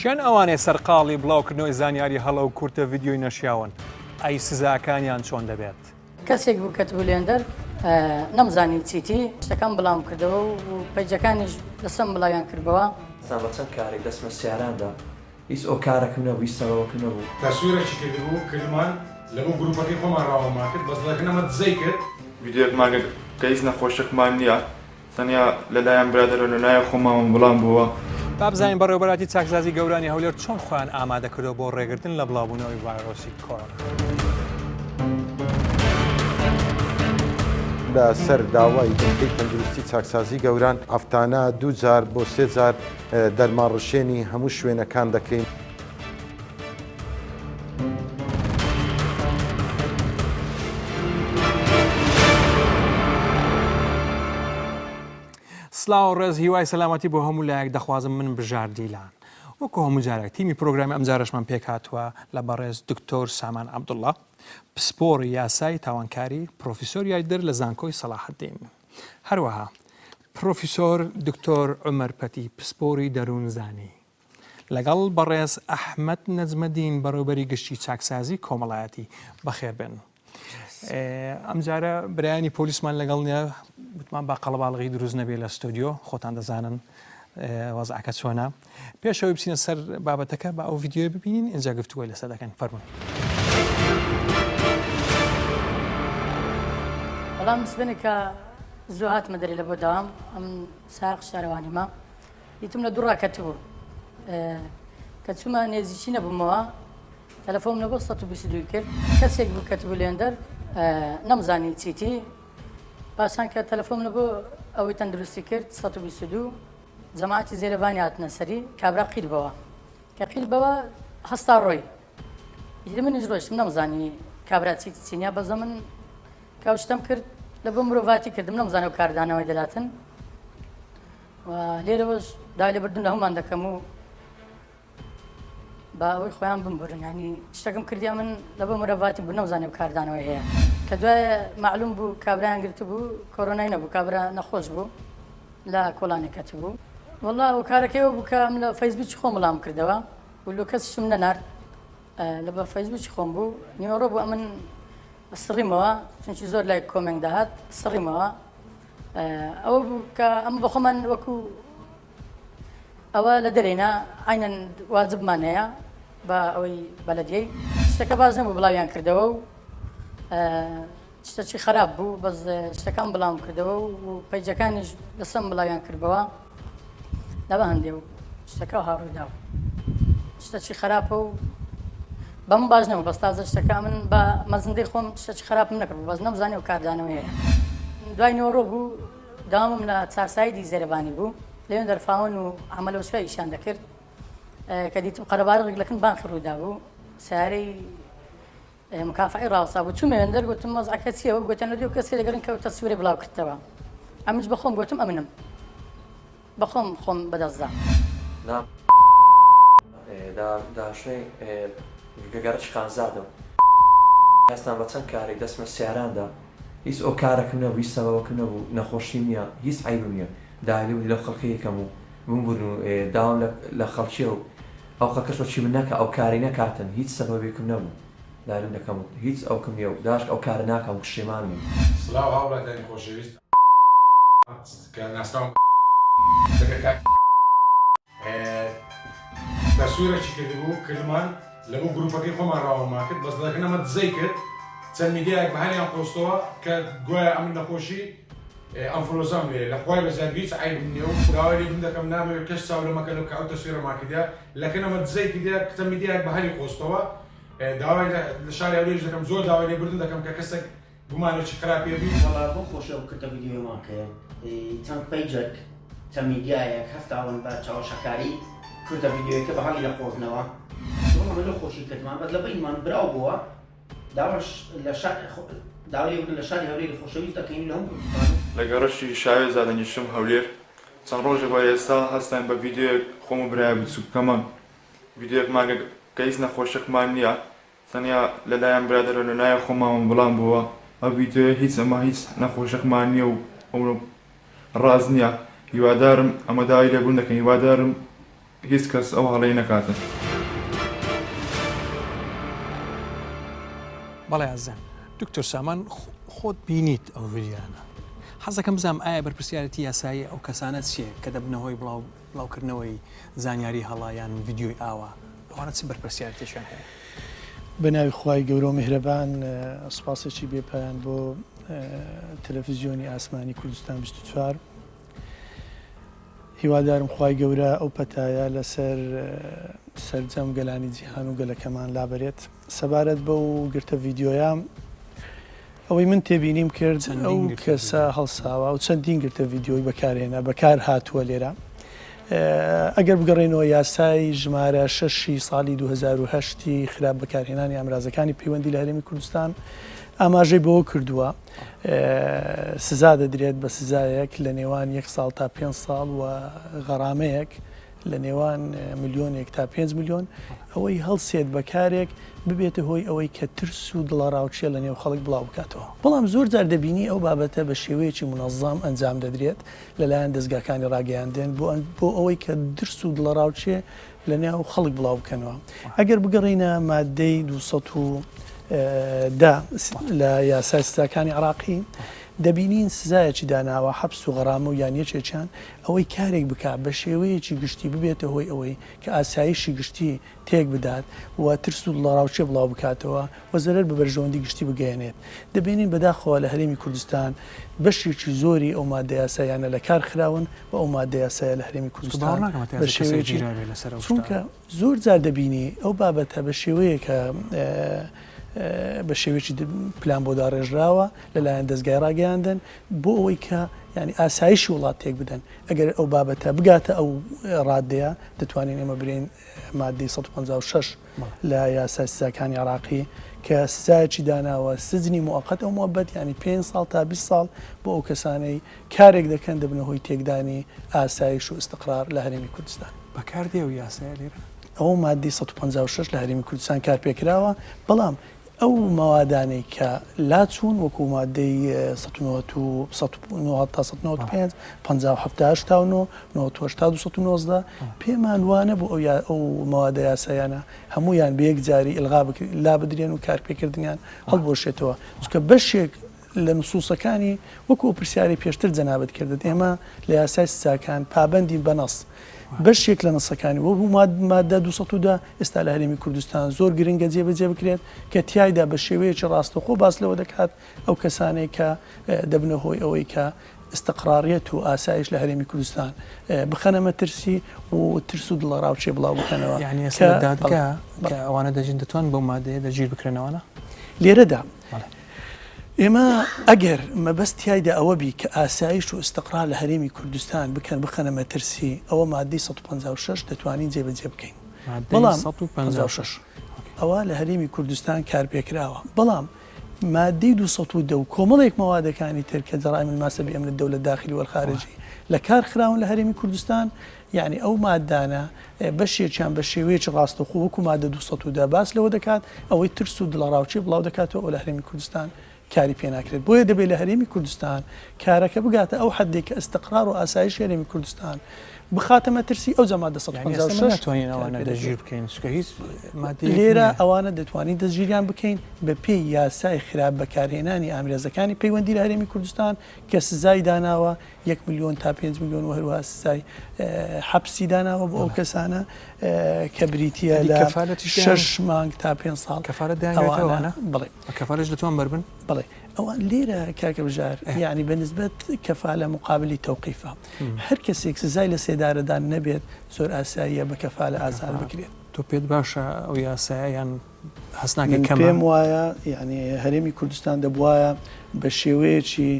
چیان ئەوانێ سەرقاڵی بڵاوکردنەوەی زانیاری هەڵە و کورتە ڤیددیۆی نەشیاون ئەی سزاکانیان چۆن دەبێت کەسێک بوو کە بولێندەر نەمزانی چیتی شتەکان بڵام کردەوە و پەیجەکانیش لەسەم بڵاویان کردەوە بە چەند کارێک دەستمە سیاراندا هیچ ئەو کارەکەم نەبوو هیچ سەبەوەکەم نەبوو تەسویرێکی کردبوو کردمان لەبوو گروپەکەی خۆمان ڕاوەما کرد بەس لەکەنەمە دزەی کرد ڤیدیۆکمان کە هیچ نەخۆشێکمان نییە تەنیا لەلایەن برادەرە لەلایەن خۆماوە بڵام بووە بابزانین بەڕێوەبەراتی چاکسازی گەورانی هەولێر چۆن خۆیان ئامادەکردەوە بۆ ڕێگرتن لە بڵاوبوونەوەی ڤایرۆسی کۆڕۆنا. لە سەر داوای بنکەی تەندروستی چاکسازی گەوران ئەفتانە 2000 بۆ 3000 دەرمانڕشێنی هەموو شوێنەکان دەکەین. سلااو ڕێز هیوای سەلامەتی بۆ هەموو لایەک دەخوازم من بژار دیلان وەکو هەموو جارێک تیمی پرۆگرامی ئەمجارەشمان پێک هاتووە لە بەڕێز دکتۆر سامان عەبدوڵڵا پسپۆڕی یاسای تاوانکاری پرۆفیسۆر یاریدەر لە زانکۆی سەلاحەددین هەروەها پرۆفیسۆر دکتۆر عومەر پەتی پسپۆری دەروونزانی لەگەڵ بەڕێز ئەحمەد نەجمەدین بەڕێوەبەری گشتی چاکسازی کۆمەڵایەتی بەخێر بن. ئەمجارە برایانی پۆلیسمان لەگەڵ نیە وتمان با قەڵەباڵغی دروست نەبێت لە ستۆدیۆ خۆتان دەزانن وەزعەکە چۆنە پێشەوەی بچینە سەر بابەتەکە بە ئەو ڤیددیۆ ببینین ئینجا گفتوگۆی لەسەر دەکەن فەرموون. بەڵام سبێنێک کە زۆر هاتمە دەرێ لە بۆ داوام ئەم ساق شارەوانیمە دیتم لە دوو ڕاکەت بوو کە چوومە نێزیکی نەبوومەوە تەلەفۆم لە بۆ 122 کرد کەسێک بوو کە بولێندەر نەمزانی چیتی پاسان کە تەلەفۆم لە بۆ ئەوەی تەندروستی کرد 122 جەماعەتی زێرەبانی هاتنە سەری کابرا قیلبەوە کە قیلبەوە هەستا ڕۆی هیچ منیش ڕۆیشتم نەمزانی کابرا چیتی چینیا بەزە من کاوشتم کرد لە بۆ مرۆڤاتی کردم نەمزانە و کاردانەوەی دەلاتن و لێرەوەش دای لێبردن لە هەمومان دەکەم و با ئەوەی خۆیان بمبرن ینی شتەکەم کردیا من لە بۆ مرۆڤاتی بوو نەمزانێ و کاردانەوەی هەیە کە دوایە معلوم بوو کابرایان گرتو بوو کۆرۆنای نەبوو کابرا نەخۆش بوو لە کۆڵانێکەت بوو وەڵا و کارەکەیەوە بوو کە من لە فەیسبووکی خۆم وەڵام کردەوە و لۆ کەسشم نەنار لە بە فەیسبووکی خۆم بوو نیوەڕۆ بوو ئەمن سڕیمەوە چونکی زۆر لای کۆمنگ داهات سڕیمەوە ئەوە بوو کە ئەمە بە خۆمان وەکو ئەوە لە دەرێنا عینەن واجبمان هەیە بە ئەوەی بەلەدیەی شتەکە باز نەبوو بڵاویان کردەوە و شتەکی خراپ بوو بەس شتەکان بڵاو کردەوە و پەیجەکانیش لەسەم بڵاویان کردەوە لەبە هەندێ و شتەکە هاڕوویدا و شتەکی خراپە و بەم باش نەبوو بەس تازە شتەکە من بە مەزندەی خۆم شتەکی خراپم نەکردبوو بەس نەمزانێ و کاردانەوەی هەیە دوای نۆڕۆ بوو داوامم لە چارسایدی زێرەبانی بوو لەوێن دەرفاون و عملەوەشوای ئیشان دەکرد کە دیتم قەرەبارغێک لەکن بانخی ڕوودا بوو سیارەی مکافعی ڕاوەسا بوو چوومە هێندەر گوتم مەزعەکە چییە و گوتیان لەدیو کەسێ لەگەڕن کە تەسویرێ بڵاو کردەوە ئەمش بەخۆم گوتم ئەمنم بەخۆم خۆم بەدەستدا داشتنی گەگەرەی خانزادەوە هەستان بە چەند کارێک دەستمە سیاراندا هیچ ئەو کارەکەم نەبوو هیچ سەبەوەکەم نەبوو نەخۆشیم نییە هیچ عیبم نییە داهلی لەو خەڵکی یەکەم و بمبوون و داوام لە خەڵکیە و ئەو خەکەش چی من نەکە ئەو کاری نەکاتن هیچ سەبەبێکم نەبوو دارم دەکەم و هیچ ئەوکەم نیە و داشت ئەو کارە ناکەم و کشێمان بووم. سڵاو هاوڵاتیانی خۆشەویست کە ناسناوم تەسویرێکی کردبوو کردمان لەبوو گروپەکەی خۆمان ڕاوەما کرد بەس لەکەنەمە دزەی کرد چەند میدیایەک بەهانیان پۆستەوە کە گوایە ئەمن نەخۆشی ئەنفلۆزام لێ لە خوای بەزار هیچ عیبم نییە و داوای لێ دەکەم نامەوێت کەس چاو لەمەکەن و کە ئەو تەسویرەمان کردیا لەکەنەمە دزەی کردیا کە میدیایەک بەهانی پۆستەوە داوای لە شاری هەولێر دەکەم زۆر داوای لێبردن دەکەم کە کەسێک گومانێکی خراپێ بی وەڵا بۆ خۆشە و کردە ڤیدیۆمان کرد چەند پەیجێک چەند میدیایەک هەفتاون بە چاوەشەکاری کردە ڤیدیۆیەکە بە هەڵی لە قۆزنەوە من لە خۆشی کردمان بەس لە بینمان براو بووە داواش داوای لێبردن لە شاری هەولێر خۆشەویست دەکەین لە هەموو کوردستان لە گەڕەشی شاوێ زادەنیشتم هەولێر چەند ڕۆژێک وای ئێستا هەستان بە ڤیدیۆیەک خۆم و برایە بچووکەمان ڤیدیۆیەکمان کە هیچ نەخۆشێکمان نییە تەنیا لەلایەن برادەرە لەلایەن خۆماوە بڵام بووە ئەو ڤیدیۆیە هیچ ئەمە هیچ نەخۆشێکمان نییە و ڕاز نییە هیوادارم ئەمە داوای لێبوون دەکەن هیوادارم هیچ کەس ئەو هەڵەی نەکاتن. بەڵێ ئازان دکتۆر سامان خۆت بینیت ئەو ڤیدیۆیانە حەزەکەم بزانم ئایا بەرپرسیارەتی یاسایی ئەو کەسانە چییە کە دەبنەوەی بڵاوکردنەوەی زانیاری هەڵایان ڤیدیۆی ئاوا ئەوانە چ بەرپرسیارەتیشیان هەیە؟ بەناوی خوای گەورە و میهرەبان سوپاسێکی بێپایان بۆ تەلەڤیزیۆنی ئاسمانی کوردستان 24 هیوادارم خوای گەورە ئەو پەتایە لەسەر سەرجەم گەلانی جیهان و گەلەکەمان لابەرێت سەبارەت بە و گرتە ڤیدیۆیان ئەوەی من تێبینیم کرد ئەو کەسە هەڵساوە و چەندین گرتە ڤیدیۆی بەکارهێنا بەکار هاتووە لێرە ئەگەر بگەڕێنەوە یاسای ژمارە 6 ساڵی 2010 خراپ بەکارهێنانی ئامرازەکانی پەیوەندی لە هەرێمی کوردستان ئاماژەی بەوە کردووە سزا دەدرێت بە سزایەک لە نێوان 1 ساڵ تا 5 ساڵ و غەرامەیەک لە نێوان ملیۆنێک تا 5 ملیۆن ئەوەی هەڵسێت بەکارێک ببێتە هۆی ئەوەی کە ترس و دڵەڕاوچێ لە نێو خەڵک بڵاو بکاتەوە بەڵام زۆر جار دەبینی ئەو بابەتە بە شێوەیەکی منەظام ئەنجام دەدرێت لەلایەن دەستگاکانی ڕاگەیاندێن بۆ ئەوەی کە درس و دڵەڕاوچێ لە نێو خەڵک بڵاو بکەنەوە ئەگەر بگەڕینە مادەی 210 لە یاسای سزاکانی عراقی دەبینین سزایەکی داناوە حەبس و غەرامە و یان یەکێکیان ئەوەی کارێک بکات بە شێوەیەکی گشتی ببێتە هۆی ئەوەی کە ئاسایشی گشتی تێک بدات و ترس و دڵەڕاوچێ بڵاو بکاتەوە و زەرەر بە بەرژەوەندی گشتی بگەێنێت دەبینین بەداخەوە لە هەرێمی کوردستان بەشێکی زۆری ئەو مادە یاسایانە لە کار خراون و ئەو مادە یاسایە لە هەرێمی کوردستان بە شێوەیەکی چونکە زۆر جار دەبینی ئەو بابەتە بە شێوەیە کە بە شێوێکی پلان بۆ داڕێژراوە لەلایەن دەستگای ڕاگەیاندن بۆ ئەوەی کە ینی ئاسایشی وڵات تێک بدەن ئەگەر ئەو بابەتە بگاتە ئەو ڕادەیە دەتوانین ئێمە برین مادەی 156 لە یاسای سزاکانی عراقی کە سزایەکی داناوە سزنی موقت ئەو موبەت ینی 5 ساڵ تا 20 ساڵ بۆ ئەو کەسانەی کارێک دەکەن دەبنە هۆی تێکدانی ئاسایش و استقرار لە هەرێمی کوردستان بەکاردێ و یاسای لێرە ئەو مادەی 156 لە هەرێمی کوردستان کار پێکراوە بەڵام ئەو مەوادانەی کە لاچوون وەکو مادەی 1970 پێمان وانە بۆ ئەو مەوادە یاسایانە هەمویان بە یەک جاری ئلغا لا بدرێن و کارپێکردنیان هەڵبۆشێتەوە چکە بەشێک لە نسووسەکانی وەکو پرسیاری پێشتر جەنابەت کردت ئێمە لە یاسای سزاکان پابەندی بەنەس بەشێک لە نسەکانی وەبوو مادە 210 ئێستا لە هەرێمی کوردستان زۆر گرنگە جێبەجێ بکرێت کە تیایدا بە شێوەیەکی ڕاستەخۆ باس لەوە دەکات ئەو کەسانێک کە دەبنە هۆی ئەوەی کە استقراریەت و ئاسایش لە هەرێمی کوردستان بخەنەمە ترسی و ترس و دڵەڕاوچێ بڵاو بکەنەوە یعنی ئێستا دادگا کە ئەوانە دەژین دەتوان بەو مادەیە دەگیر بکرێنەوەە لێرەدا ئێمە ئەگەر مەبەست تایدا ئەوە بی کە ئاسایش و استقرار لە هەرێمی کوردستان بخەنەمە ترسی ئەوە مادەی 156 دەتوانین جێبەجێ بکەین بەڵام 156 ئەوە لە هەرێمی کوردستان کارپێکراوە بەڵام مادەی 210 و کۆمەڵێک مەوادەکانی تر کە جەرائم الماسە بی ئەمن الدەولە داخلی وەرخارجی لە کار خراون لە هەرێمی کوردستان یعنی ئەو مادانە بەشێکیان بە شێوەیەکی ڕاستەخۆ وەکو مادە 210 باس لەوە دەکات ئەوەی ترس و دڵەڕاوچێ بڵاو دەکاتەوە لە هەرێمی کوردستان کاری پێ ناکرێت بۆیە دەبێت لە هەرێمی کوردستان کارەکە بگاتە ئەو حدێک کە استقرار و ئاسایش هەرێمی کوردستان بخاتەمە ترسی ئەو جەما 156 لێرە ئەوانە دەتوانین دەستگیریان بکەین بە پێی یاسای خراپ بەکارهێنانی ئامرێزەکانی پەیوەندی لە هەرێمی کوردستان کە سزای داناوە 1 ملیۆن تا 5 ملیۆن و هەروەها سزای حەبسی داناوە بۆ ئەو کەسانە کە بریتیە لە 6 مانگ تا 5 ساڵ کەفارەت داوانە بڵێ کەفارەش دەتوان بربن بڵێ ئەوان لێرە کاکە بژار یعنی بەنسبەت کەفالە مقابلی تەوقیفە هەر کەسێک سزای لە سێدارەدان نەبێت زۆر ئاساییە بە کەفالە ئازار بکرێت تۆ پێت باشە ئەو یاساییان هەستناکە کەم پێم وایە یعنی هەرێمی کوردستان دەبوایە بە شێوەیەکی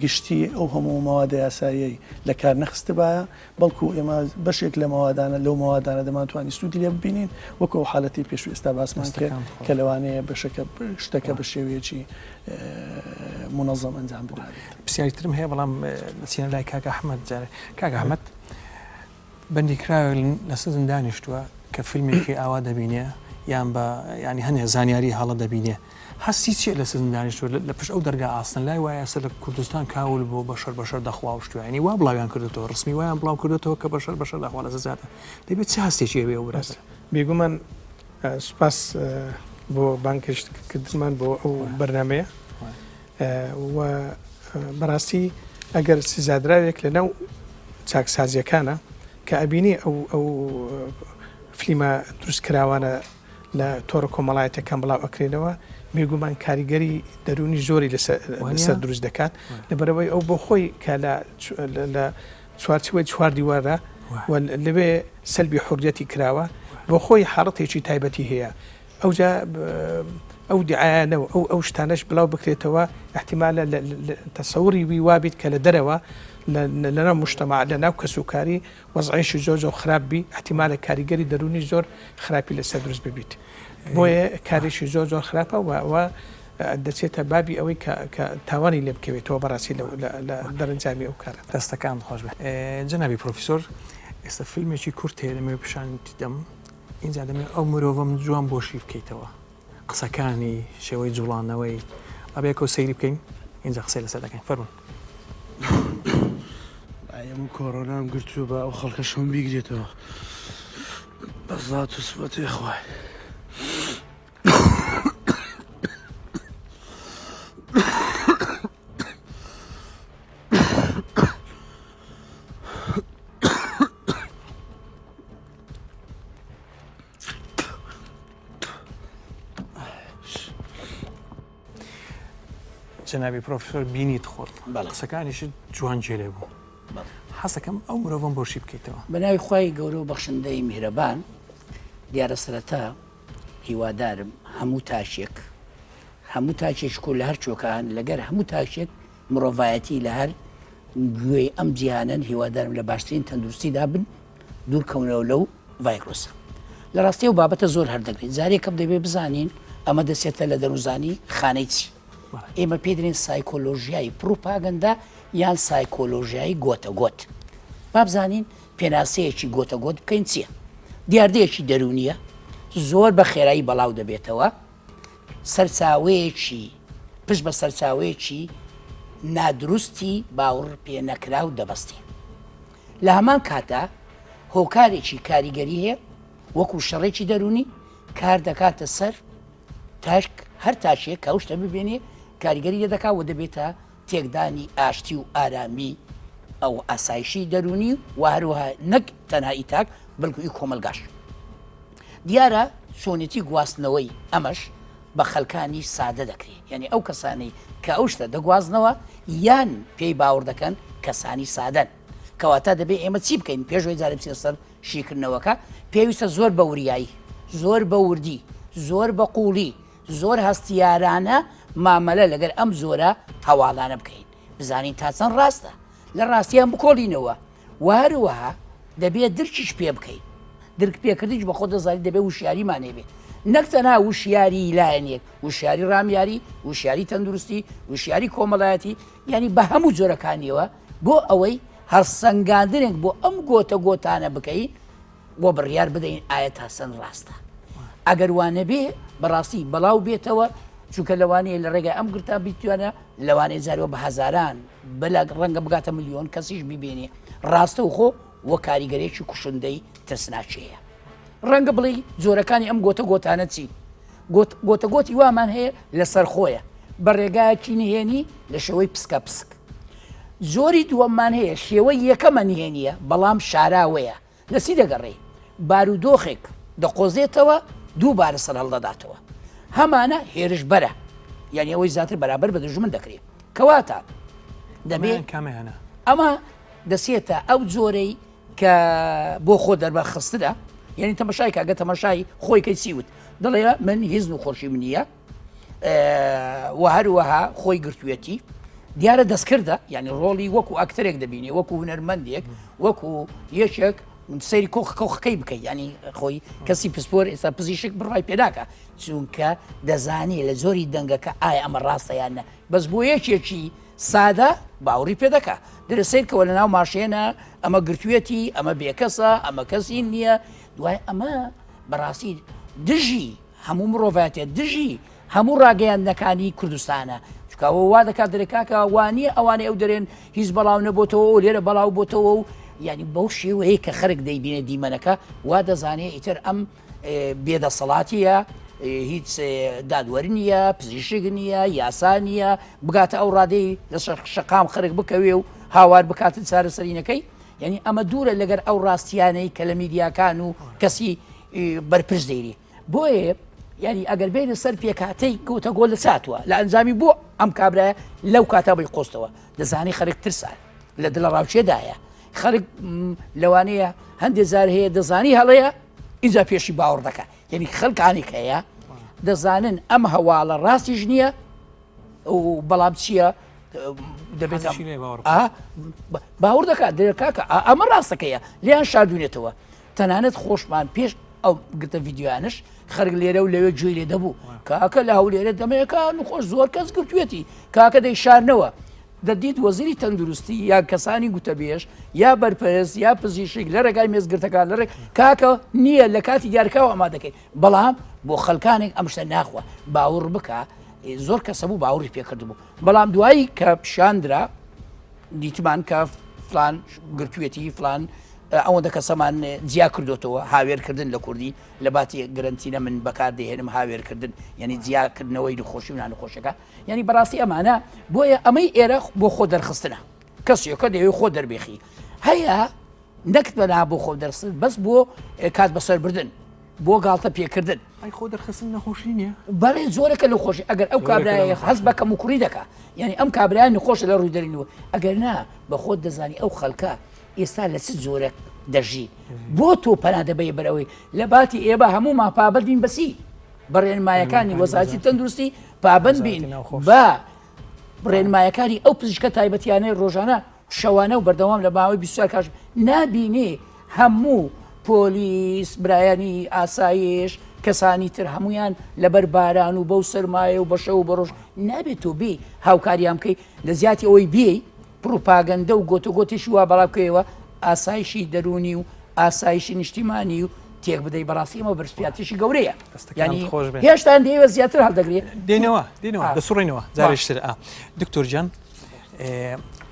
گشتی ئەو هەموو مەوادە یاسایی لە کار نەخستە باە بەڵکو ئێمە بەشێک لە مەوادانە لەو مەوادانە دەمانتوانی سوودی لێ ببینین وەکو حالەتی پێشوی ئێستا باسمان کرد کە لەوانەیە شتەکە بە شێوەیەکی منەظەم ئەنجام بدات. پرسیاریترم هەیە بەڵام چینە لای کاکە ئەحمەد جارێ کاکە ئەحمەد بەندیکراوە لەسەر زیندانیشتووە کە فیلمێکی ئاوا دەبینێ یان بە ینی هەنێ زانیاری هەڵە دەبینێ هەستی چیە لە سزن دانیشتوە لە پشت ئەو دەرگا ئاسن لای وایە سەر لە کوردستان کاول بۆ بەشەر دەخواوشتوانی وا بڵاویان کردێتەوە ڕسمی وایان بڵاو کردێتەوە کە بەشەر دەخوا لە زیاتر دەبێت چه هەستێکی هەبێ و بەڕاست بێگومان سوپاس بۆ بانکردمان بۆ ئەو بەرنمەیە و بەڕاستی ئەگەر سزادراوێک لە ناو چاکسازیەکانە کە ئەبینی ئەو فلیمە دروستکراوانە لە تۆڕە کۆمەڵایەتەکان بڵاو ئەکرێنەوە بێگومان کاریگەری دەرونی زۆری لەسەر دروست دەکات لەبەرەوەی ئەو بۆ خۆی کە لە چوارچوەی چوار دیوارە لەوێ سەلبی حوریەتی کراوە بۆ خۆی حاڵەتێکی تایبەتی هەیە ئەوجا ئەو دیعایانەوە ئەو شتانەش بڵاو بکرێتەوە احتیمالە تەسەوری وی وابیت کە لە دەرەوە لەناو مشتەماع لە ناو کەسوکاری وەزعیشی زۆر خراپ بی احتیمالە کاریگەری دەرونی زۆر خراپی لەسەر دروست ببیت بۆیە کارێکی زۆر خراپە و دەچێتە بابی ئەوەی کە تاوانی لێ بکەوێتەوە بەڕاستی لە دەرەنجامی ئەو کارە دەستەکان خۆش بێ جەنابی پرۆفیسۆر ئێستا فیلمێکی کورت هەیە دەمێ پیشانتی دەم اینجا دەمێ ئەو مرۆڤەم جوان بۆشی بکەیتەوە قسەکانی شێوەی جوڵانەوەی ئەبێکەوە سەیری بکەین اینجا قسەی لەسەر دەکەین فەرمون ئەمە کۆڕۆنام گرتووە بە ئەو خەڵکە شۆم بیگرێتەوە بەزات و سوبەتێ خوای جەنابی پرۆفیسۆر بینیت خۆت قسەکانیشت جوان جێلێ بوو حەسەکەم ئەو مرۆڤەم بۆشی بکەیتەوە بەناوی خوای گەورە و بەخشندەی میهرەبان دیارە سەرەتا هیوادارم هەموو تاشێک و لە هەر چۆکان لەگەر هەموو تاشێک مرۆڤایەتی لە هەر گوێی ئەم جیهانن هیوادارم لە باشترین تەندروستیدا بن دوورکەونەوە لەو ڤایرۆسە لە ڕاستی و بابەتە زۆر هەردەگرێت جارێکم دەبێ بزانین ئەمە دەسێتە لە دەروزانی خانەی چی ئێمە پێدرین سایکۆلۆژیایی پروپاگەندا یان سایکۆلۆژیایی گۆتەگۆت با بزانین پێناسەیەکی گۆتەگۆت بکەین چییە دیاردەیەکی دەرونیە زۆر بە خێرایی بەڵاو دەبێتەوە سەرچاوەیەکی پشت بە سەرچاوەیەکی نادروستی باوەڕ پێ نەکرا و دەبەستی لە هەمان کاتە هۆکارێکی کاریگەری هەیە وەکو شەڕێکی دەرونی کار دەکاتە سەر تاشک هەر تاشێک کە شتە ببێنێ کاریگەری لێ دەکا و دەبێتە تێکدانی ئاشتی و ئارامی ئەو ئاسایشی دەرونی و هەروەها نەک تەنها ئیتاک بەڵکوی کۆمەلگاش دیارە چۆنێتی گواستنەوەی ئەمەش بە خەڵکانی سادە دەکرێت یعنی ئەو کەسانی کە ئەو شتە دەگوازنەوە یان پێی باوەڕ دەکەن کەسانی سادەن کەواتە دەبێت ئێمە چی بکەین پێشەوەی جارە بچێت سەر شیکردنەوەکە پێویستە زۆر بە وریایی زۆر بە وردی زۆر بە قوڵی زۆر هەستیارانە مامەلە لەگەر ئەم زۆرە هەواڵانە بکەین بزانین تا چەند ڕاستە لە ڕاستیان بکۆڵینەوە وهروەها دەبێت درکیش پێ بکەین درک پێکردیش بە خۆ دەزانین دەبێت وشیاریمانێ بێت نەک تەنها وشیاری لایەنێک وشیاری ڕامیاری وشیاری تەندروستی وشیاری کۆمەڵایەتی ینی بە هەموو جۆرەکانیەوە بۆ ئەوەی هەرسەنگاندنێک بۆ ئەم گۆتە گۆتانە بکەین بۆ بڕیار بدەین ئایا تا چەند ڕاستە ئەگەر وانە بێ بەڕاستی بەڵاو بێتەوە چونکە لەوانەیە لە ڕێگای ئەم گرتا بیتوانە لەوانەیە جارەوە بە هەزاران بەلا ڕەنگە بگاتە ملیۆن کەسیش ببێنێ ڕاستە و خۆ وە کاریگەرێکی کوشندەی ترسناچەیە ڕەنگە بڵێ جۆرەکانی ئەم گۆتە گۆتانە چی گۆتەگۆتی وامان هەیە لەسەر خۆیە بە ڕێگایەکی نهێنی لە شێوەی پسکە پسک زۆری دووەممان هەیە شێوەی یەکەمە نهێنیە بەڵام شاراوەیە لەسی دەگەڕێ بارودۆخێک دەقۆزێتەوە دووبارە سەر هەڵدەداتەوە هەمانە هێرش بەرە یعنی ئەوەی زیاتر بەرابەر بە دژمن دەکرێت کەواتە دەبێت ئەمە دەسێتە ئەو جۆرەی کە بۆ خۆ دەربەخسترە یعنی تەمەشای کاگە تەمەشای خۆی کەی چیوت دڵێ من هیزن و خۆشی منیە و هەروەها خۆی گرتوێتی دیارە دەستکردە یعنی ڕۆڵی وەکو ئەکتەرێک دەبینی وەکو هونەرمەندێک وەکو یەکێک سەیری کۆخەکەی بکەیت ینی خۆی کەسی پسپۆر ئێستا پزیشک بڕای پێداکە چونکە دەزانێت لە زۆری دەنگەکە ئایا ئەمە ڕاستەیانە بەس بۆ یەکێکی سادە باوەڕی پێدەکە دەرەسێت کەەوە لە ناو ماشێنە ئەمە گرتوێتی ئەمە بێکەسە ئەمە کەسی نییە دوای ئەمە بەڕاستی دژی هەموو مرۆڤاتێت دژی هەموو ڕاگەیاندەکانی کوردستانە چکەوە وا دەکات دەرێکاکە وانە ئەوانەی ئەو دەرێن هیچ بەڵاو نەبووتەوە لێرە بەڵاو بۆتەوە و ینی بەو شێوەیە کە خەرک دەیبینێ دیمەنەکە وا دەزانێت ئیتر ئەم بێدەسەڵاتیە هیچ دادوەری نییە پزیشک نییە یاسا نییە بگاتە ئەو ڕادەی لە شەقام خەرک بکەوێ و هاوار بکاتن چارەسەرینەکەی یعنی ئەمە دوورە لەگەر ئەو ڕاستیانەی کە لە میدیاکان و کەسی بەرپرس دەیری بۆیە ینی ئەگەر بینە سەر پێکاتەی کەوتە گۆل لە ساتوە لە ئەنجامی بۆ ئەم کابرایە لەو کاتا بی قۆستەوە دەزانی خەرک ترسان لە دڵە ڕاوچێدایە خەرک لەوانەیە هەندێک زار هەیە دەزانی هەڵەیە اینجا پێشی باوەڕ دەکە یعنی خەڵکانی هەیە دەزانن ئەم هەواڵە ڕاستیش نییە و بەڵام چییە دەبێت باوەڕ دەکات دەکاکە ئەمە ڕاستەکەیە لیان شاردوونێتەوە تەنانەت خۆشمان پێش ئەو گرتە ڤیددیوانش خەرگ لێرە و لەوێ گوێ لێ دەبوو کاکە لە هەولێرە دەمەیەکە نخۆش زۆر کەس گرتوێتی کاکە دەی شارنەوە دەدیت وەزیری تەندروستی یا کەسانی گوتەبێژ یا بەرپەرست یا پزیشک لە ڕێگای مێزگرتەکان لە ڕێک کاکە نییە لە کاتی دیارکەوە ئەما دەکەیت بەڵام بۆ خەڵکانێک ئەم شتە ناخوە باوەڕ بکە زۆر کەسە بوو باوەڕی پێکرد بوو بەڵام دوایی کە پیشاندرا دیتمان کە فلان گرتوێتی فلان ئەوەندە کەسەمان جیا کردوتەوە هاوێرکردن لە کوردی لە باتی گرنتینە من بەکار دێهێنم هاوێرکردن ینی جیاکردنەوەی نخۆشی و نانخۆشەکە ینی بەڕاستی ئەمانە بۆیە ئەمەی ئێرە بۆ خۆ دەرخستنە کەسیەکە دەوێت خۆ دەربێخی هەیە نەکت بەنا بۆ خۆ دەرخستن بەس بۆ کات بەسەر بردن بۆ گاڵتە پێکردن خۆ دەرخستن نەخۆشی نییە بەڵێ زۆرەکە لە خۆشی ئەگەر ئەو کابرایە هەست بە کەم و کوڕی دەکا یعنی ئەم کابرایان نخۆشە لە ڕووی دەرینەوە ئەگەر نا بە خۆت دەزانی ئەو خەڵکە ئێستا لە چ زۆرە دەژی بۆ تۆ پەنا دەبێ بەرەوەی لە باتی ئێبە هەموو ما پابەت بین بەسی بەڕێنمایەکانی وەزارەتی تەندروستی پابەت بین بە ڕێنمایەکانی ئەو پزیشکە تایبەتیانەی ڕۆژانە شەوانە و بەردەوام لە ماوەی 24 کاژ نابینێ هەموو پۆلیس برایانی ئاسایش کەسانی تر هەمویان لەبەر باران و بەو سەرمایە و بەشە و بەڕۆژ نابێت و بێ هاوکاریان بکەی لە زیاتی ئەوەی بێ پروپاگەندە و گۆتەگۆتیشی وا بەڵاوکەوە ئاسایشی دەرونی و ئاسایشی نیشتیمانی و تێک بدەی بەڕاستی ئەمە بەرزپیاتیشی گەورەیە ینی هێشتان دەیەوە زیاتر هەڵدەگرێت دێنەوە دەسوڕێنەوە زارشتر دکتۆر جان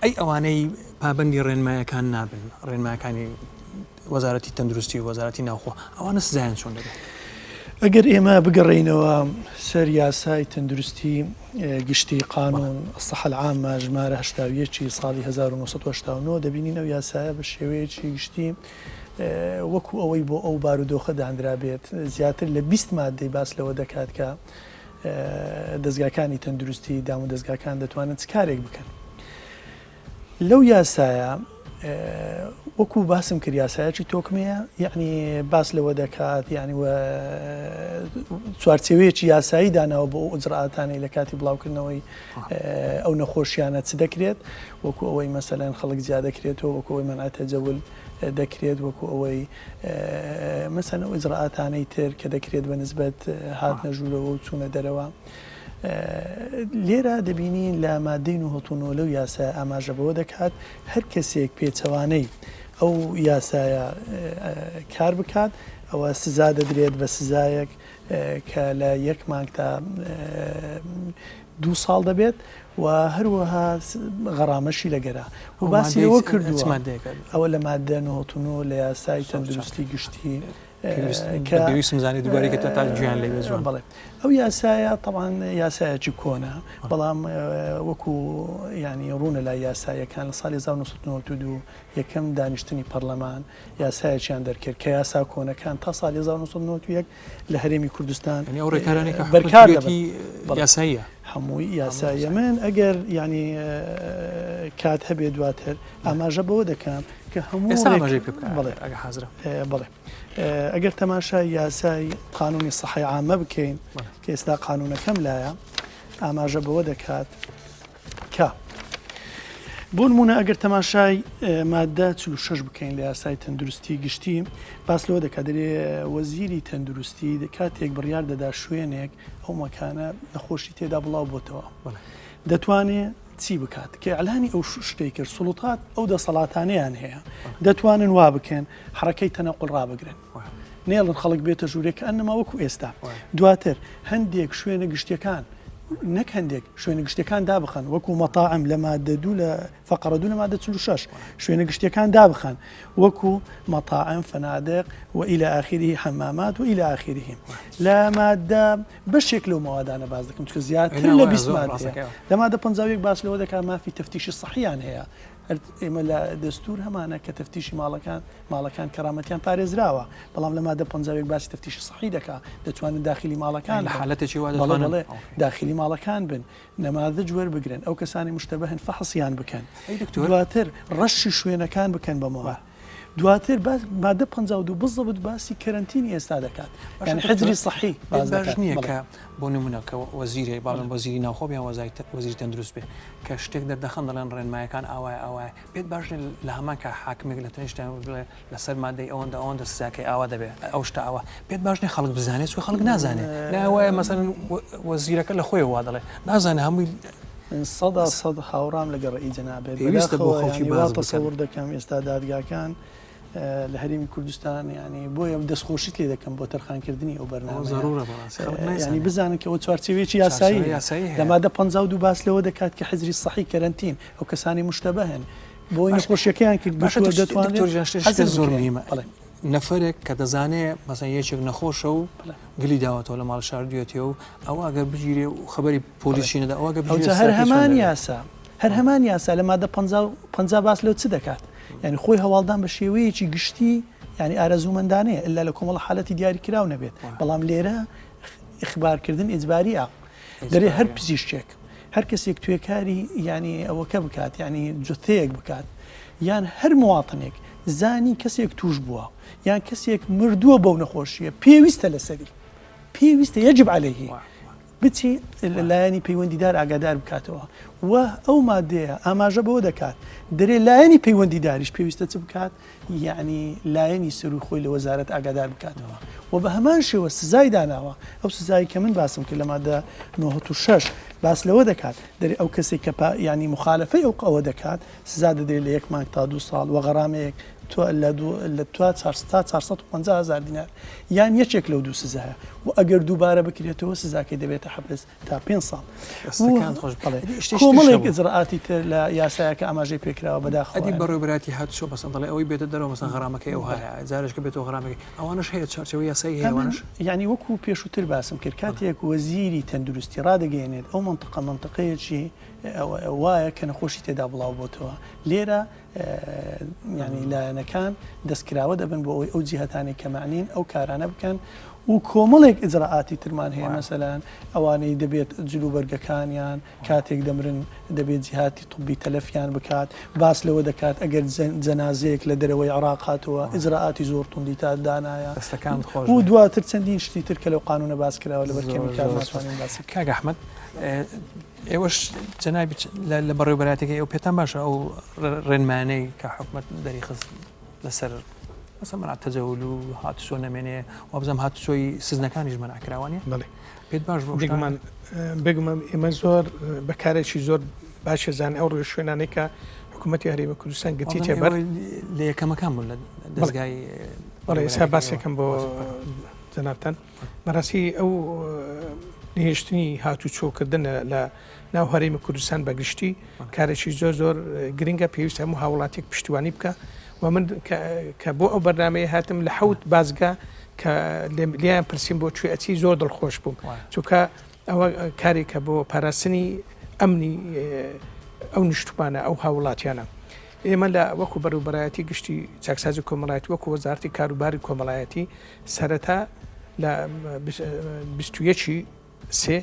ئەی ئەوانەی پابندی ڕێنمایەکان نابن ڕێنمایەکانی وەزارەتی تەندروستی و وەزارەتی ناوخۆ ئەوانە سزایان چۆن دەبێت ئەگەر ئێمە بگەڕێینەوە سەر یاسای تەندروستی گشتی قانون الصحة العامة ژمارە 81 ساڵی 1989 دەبینین ئەو یاسایە بە شێوەیەکی گشتی وەکو ئەوەی بۆ ئەو بارودۆخە دانرا بێت زیاتر لە 20 مادەی باس لەوە دەکات کە دەستگاکانی تەندروستی دام و دەستگاکان دەتوانن چ کارێک بکەن لەو یاسایە وەکو باسم کرد یاسایەکی تۆکمەیە یعنی باس لەوە دەکات یعنی چوارچێوەیەکی یاسایی داناوە بۆ ئەجرعاتانەی لە کاتی بڵاوکردنەوەی ئەو نەخۆشیانە چ دەکرێت وەکو ئەوەی مەسەلەن خەڵک زیاد دەکرێتەوە وەکو ئەوەی مەنعەتە جەول دەکرێت وەکو ئەوەی مەسەلەن ئەجرعاتانەی تر کە دەکرێت بە نسبەت هاتنە ژوورەوە و چوونە دەرەوە لێرە دەبینین لە مادەی 1990 لەو یاسای ئاماژەبەوە دەکات هەر کەسێک پێچەوانەی ئەو یاسایە کار بکات ئەوە سزا دەدرێت بە سزایەک کە لە 1 مانگ تا 2 ساڵ دەبێت و هەروەها غەرامەشی لەگەرا و باسی ئەوە کردووە ئەوە لە مادە 1990 لە یاسای تەندروستی گشتی بڵێ ئەو یاسایە طبعاً یاسایەکی کۆنا بەڵام وەکو ینی ڕوونە لای یاسایەکان لە ساڵی 1992 یەکەم دانیشتنی پەرلەمان یاسایەکیان دەرکرد کە یاسا کۆنەکان تا ساڵی 1991 لە هەرێمی کوردستان ئەو ڕێکارانێک بەرکار یاساییە هەمووی یاسایە من ئەگەر ینی کات هەبێ دواتر ئاماژە بەوە دەکەم کە هەموو بڵێ ئەگەر تەماشای یاسای قانونی سەحی عامە بکەین کە ئێستا قانونەکەم لایە ئاماژە بەوە دەکات کە بۆ نمونە ئەگەر تەماشای مادە 46 بکەین لە یاسای تەندروستی گشتی باس لەوە دەکات دەرێ وەزیری تەندروستی کاتێک بڕیار دەدا شوێنێک ئەو مەکانە نەخۆشی تێدا بڵاو بۆتەوە دەتوانێت چی بکات کە ئەلانی ئەو شتێک کرد سوڵتات ئەو دەسەڵاتانەیان هەیە دەتوانن وا بکەن حرەکەی تەنەقڵ ڕابگرن نێڵن خەڵک بێتە ژوورێک کە ئەنەما وەکو ئێستا دواتر هەندێک شوێنە گشتیەکان نەک هەندێک شوێنە گشتەکان دابخەن وەکو مەتاعم لە مادە دوو لە فەقرە دوو لە مادە 46 شوێنە گشتیەکان دابخەن وەکو مەتاعم فەنادق وإلى آخره حمامات وإلى آخره لە مادە بەشێک لەو مەوادانە باز دەکەم چکە زیاتر لە 20 مادەیە لە مادە 50 باس لەوە دەکات مافی تەفتیشی صحیان هەیە ئێمە لە دەستور هەمانە کە تەفتیشی ماڵەکان کەرامەتیان پارێزراوە بەڵام لە مادە 50 باسی تەفتیشی صحی دەکات دەتوانن داخلی ماڵەکان لە حالەتێکی وا دەڵێ داخلی ماڵەکان بن نەماذج وەربگرن ئەو کەسانی مشتەبەهن فەحسیان بکەن دواتر ڕەشی شوێنەکان بکەن بەمەوە دواتر مادە 52 بزەبت باسی کەرنتینی ئێستا دەکات یعنی حجری صحی باش نییە کە بۆ نمونە کە وەزیرێ باڵم وەزیری ناوخۆ بیان وەزیری تەندروست بێ کە شتێک دەردەخەن دەڵێن ڕێنمایەکان ئاوای بێت باش لە هەمان کە حاکمێک لە تەنیشتیان لەسەر مادەی ئەوەندە سزاکەی ئاوا دەبێت ئەو شتە ئاوە بێت باشنی خەڵک بزانێت و خەڵک نازانێت لەوایە مەسەن وەزیرەکە لە خۆی وا دەڵێ نازانێ هەمووی سەد هاوڕام لەگە ڕێی جەنابێت پێویستە بۆ خەڵکی تەسەوور دەکەم ئێستا دادگاکان لە هەرێمی کوردستان ینی بۆیە دەستخۆشیت لێ دەکەم بۆ تەرخانکردنی ئەو بەرنامە ینی بزانن کە ئەو چوارچێوێکی یاسایی لە مادە 52 باس لەوە دەکات کە حجری صحی کەرنتین ئەو کەسانی مشتەبەهن بۆی نەخۆشیەکەیان کرد دەتوانێت زۆر مهمە نەفرێک کە دەزانێت مەسەن یەکێک نەخۆشە و گلی داوەتەوە لە ماڵ شاردوێتەوە و ئەو ئەگەر بگیرێ و خبری پۆلیسی نەدا ئەوگە هەر هەمان یاسا لە مادە 50 باس لەو چ دەکات یعنی خۆی هەواڵدان بە شێوەیەکی گشتی ینی ئارەزوومەندانەیە ئللا لە کۆمەڵە حالەتی دیاری کراو نەبێت بەڵام لێرە ئیخبارکردن ئیجباریە دەرێ هەر پزیشکێک هەر کەسێک توێکاری ینی ئەوەکە بکات ینی جوتەیەک بکات یان هەر مواطنێک زانی کەسێک توش بووە یان کەسێک مردووە بەو نەخۆشیە پێویستە لەسەری پێویستە یەجب عەلەیهی بچی لایەنی پەیوەندیدار ئاگادار بکاتەوە و ئەو مادەیە ئاماژە بەوە دەکات دەرێ لایەنی پەیوەندیداریش پێویستە چ بکات یعنی لایەنی سەر و خۆی لە وەزارەت ئاگادار بکاتەوە و بە هەمان شێوە سزای داناوە ئەو سزایی کە من باسم کرد لە مادە 96 باس لەوە دەکات دەرێ ئەو کەسێک کە ینی مخالفەی ئەو قەوە دەکات سزا دەدرێت لە 1 مانگ تا 2 ساڵ و غەرامەیەک لە 450,000 دینار یان یەکێک لەو دوو سزایە و ئەگەر دووبارە بکرێتەوە سزاکەی دەبێتە حەبس تا 5 ساڵ کۆمەڵێک ئجرعاتی تر لە یاسایەکە ئاماژەی پێکراوە بەداخەوە ئەدی بەڕێوەبەتی هاتووە بەسەڵ دەڵێ ئەوەی بێتە دەرەوە مەسەن غەرامەکەی ئەو هەیە جارێککە بێتەوە غەرامەکەی ئەوانش هەیە چارچەوەی یاسایی هەیەوانش یعنی وەکو پێشووتر باسم کرد کاتێک وەزیری تەندروستی ڕادەگەێنێت ئەو منطقەیەکی وایە کە نەخۆشی تێدا بڵاو بۆتەوە لێرە ینی لایەنەکان دەستکراوە دەبن بۆ ئەوی ئەو جیهەتانی کەمانین ئەو کارانە بکەن و کۆمەڵێک ئجرعاتی ترمان هەیە مەسەلەن ئەوانەی دەبێت جلوبەرگەکانیان کاتێک دەمرن دەبێت جیهاتی توبی تەلەفیان بکات باس لەوە دەکات ئەگەر جەنازەیەک لە دەرەوەی عێراق هاتووە ئجرعاتی زۆر توندی تا دانایە و دواتر چەندین شتی تر کە لەو قانونە باس کراوە لە بەرکەمی کار ناتوانین باسی کاک ئەحمەد ئێوەش جەنابی لە بەڕێوەبەراتێکی ئەو پێتان باشە ئەو ڕێنمانەی کە حکومەت دەریخست لەسەر مەسەڵەن تەجەول و هاتوچۆ نەمێنێ و بزەم هاتوچۆی سزنەکانیش مەناکراوانە پێت باش بگومم ئێمە زۆر بەکارێکی زۆر باشە زان ئەو ڕێ شوێنانەی کە حکوومەتی هەرێمی کوردستان گرتی تێبەر لە یەکەمەکان بوون لە دەستگای ئێستا باسێکم بۆ جەنابتان بەڕاستی ئەو نهێشتنی هاتوچۆکردن لە ناو هەرێمی کوردستان بەگشتی کارێکی زۆر گرنگە پێویست هەموو هاوڵاتێک پشتیوانی بکە و من کە بۆ ئەو بەرنمەیە هاتم لە حەوت بازگا کە لیان پرسییم بۆ کوێ ئەچی زۆر دڵخۆش بووم چونکە ئەوە کارێکە بۆ پاراستنی ئەمنی ئەو نیشتومانە ئەو هاوڵاتیانە ئێمە لە وەکو بەروبەرایەتی گشتی چاکسازی کۆمەڵایەتی وەکو وەزارەتی کاروباری کۆمەڵایەتی سەرەتا لە 21 سێ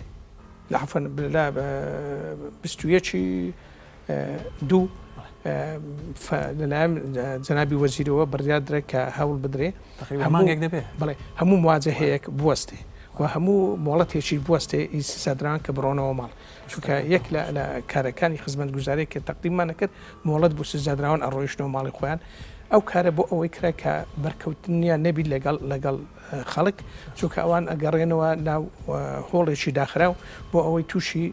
لە 21 دوو لەلایەن جەنابی وەزیرەوە بڕیار درێت کە هەوڵ بدرێ بڵێ هەموو مواجهەیەک بوەستێ و هەموو مۆڵەتێکی بوەستێ ئیسادران کە بڕۆنەوە ماڵ چونکە یەک لە کارەکانی خزمەتگوزارێک کە تەقدیممانە کرد مۆڵەت بۆ سزادراوان ئەڕۆیشتنەوە ماڵی خۆیان ئەو کارە بۆ ئەوەی کرا کە بەرکەوتنیان نەبی لەگەڵ خەڵک چونکە ئەوان ئەگەڕێنەوە ناو هۆڵێکی داخراو بۆ ئەوەی تووشی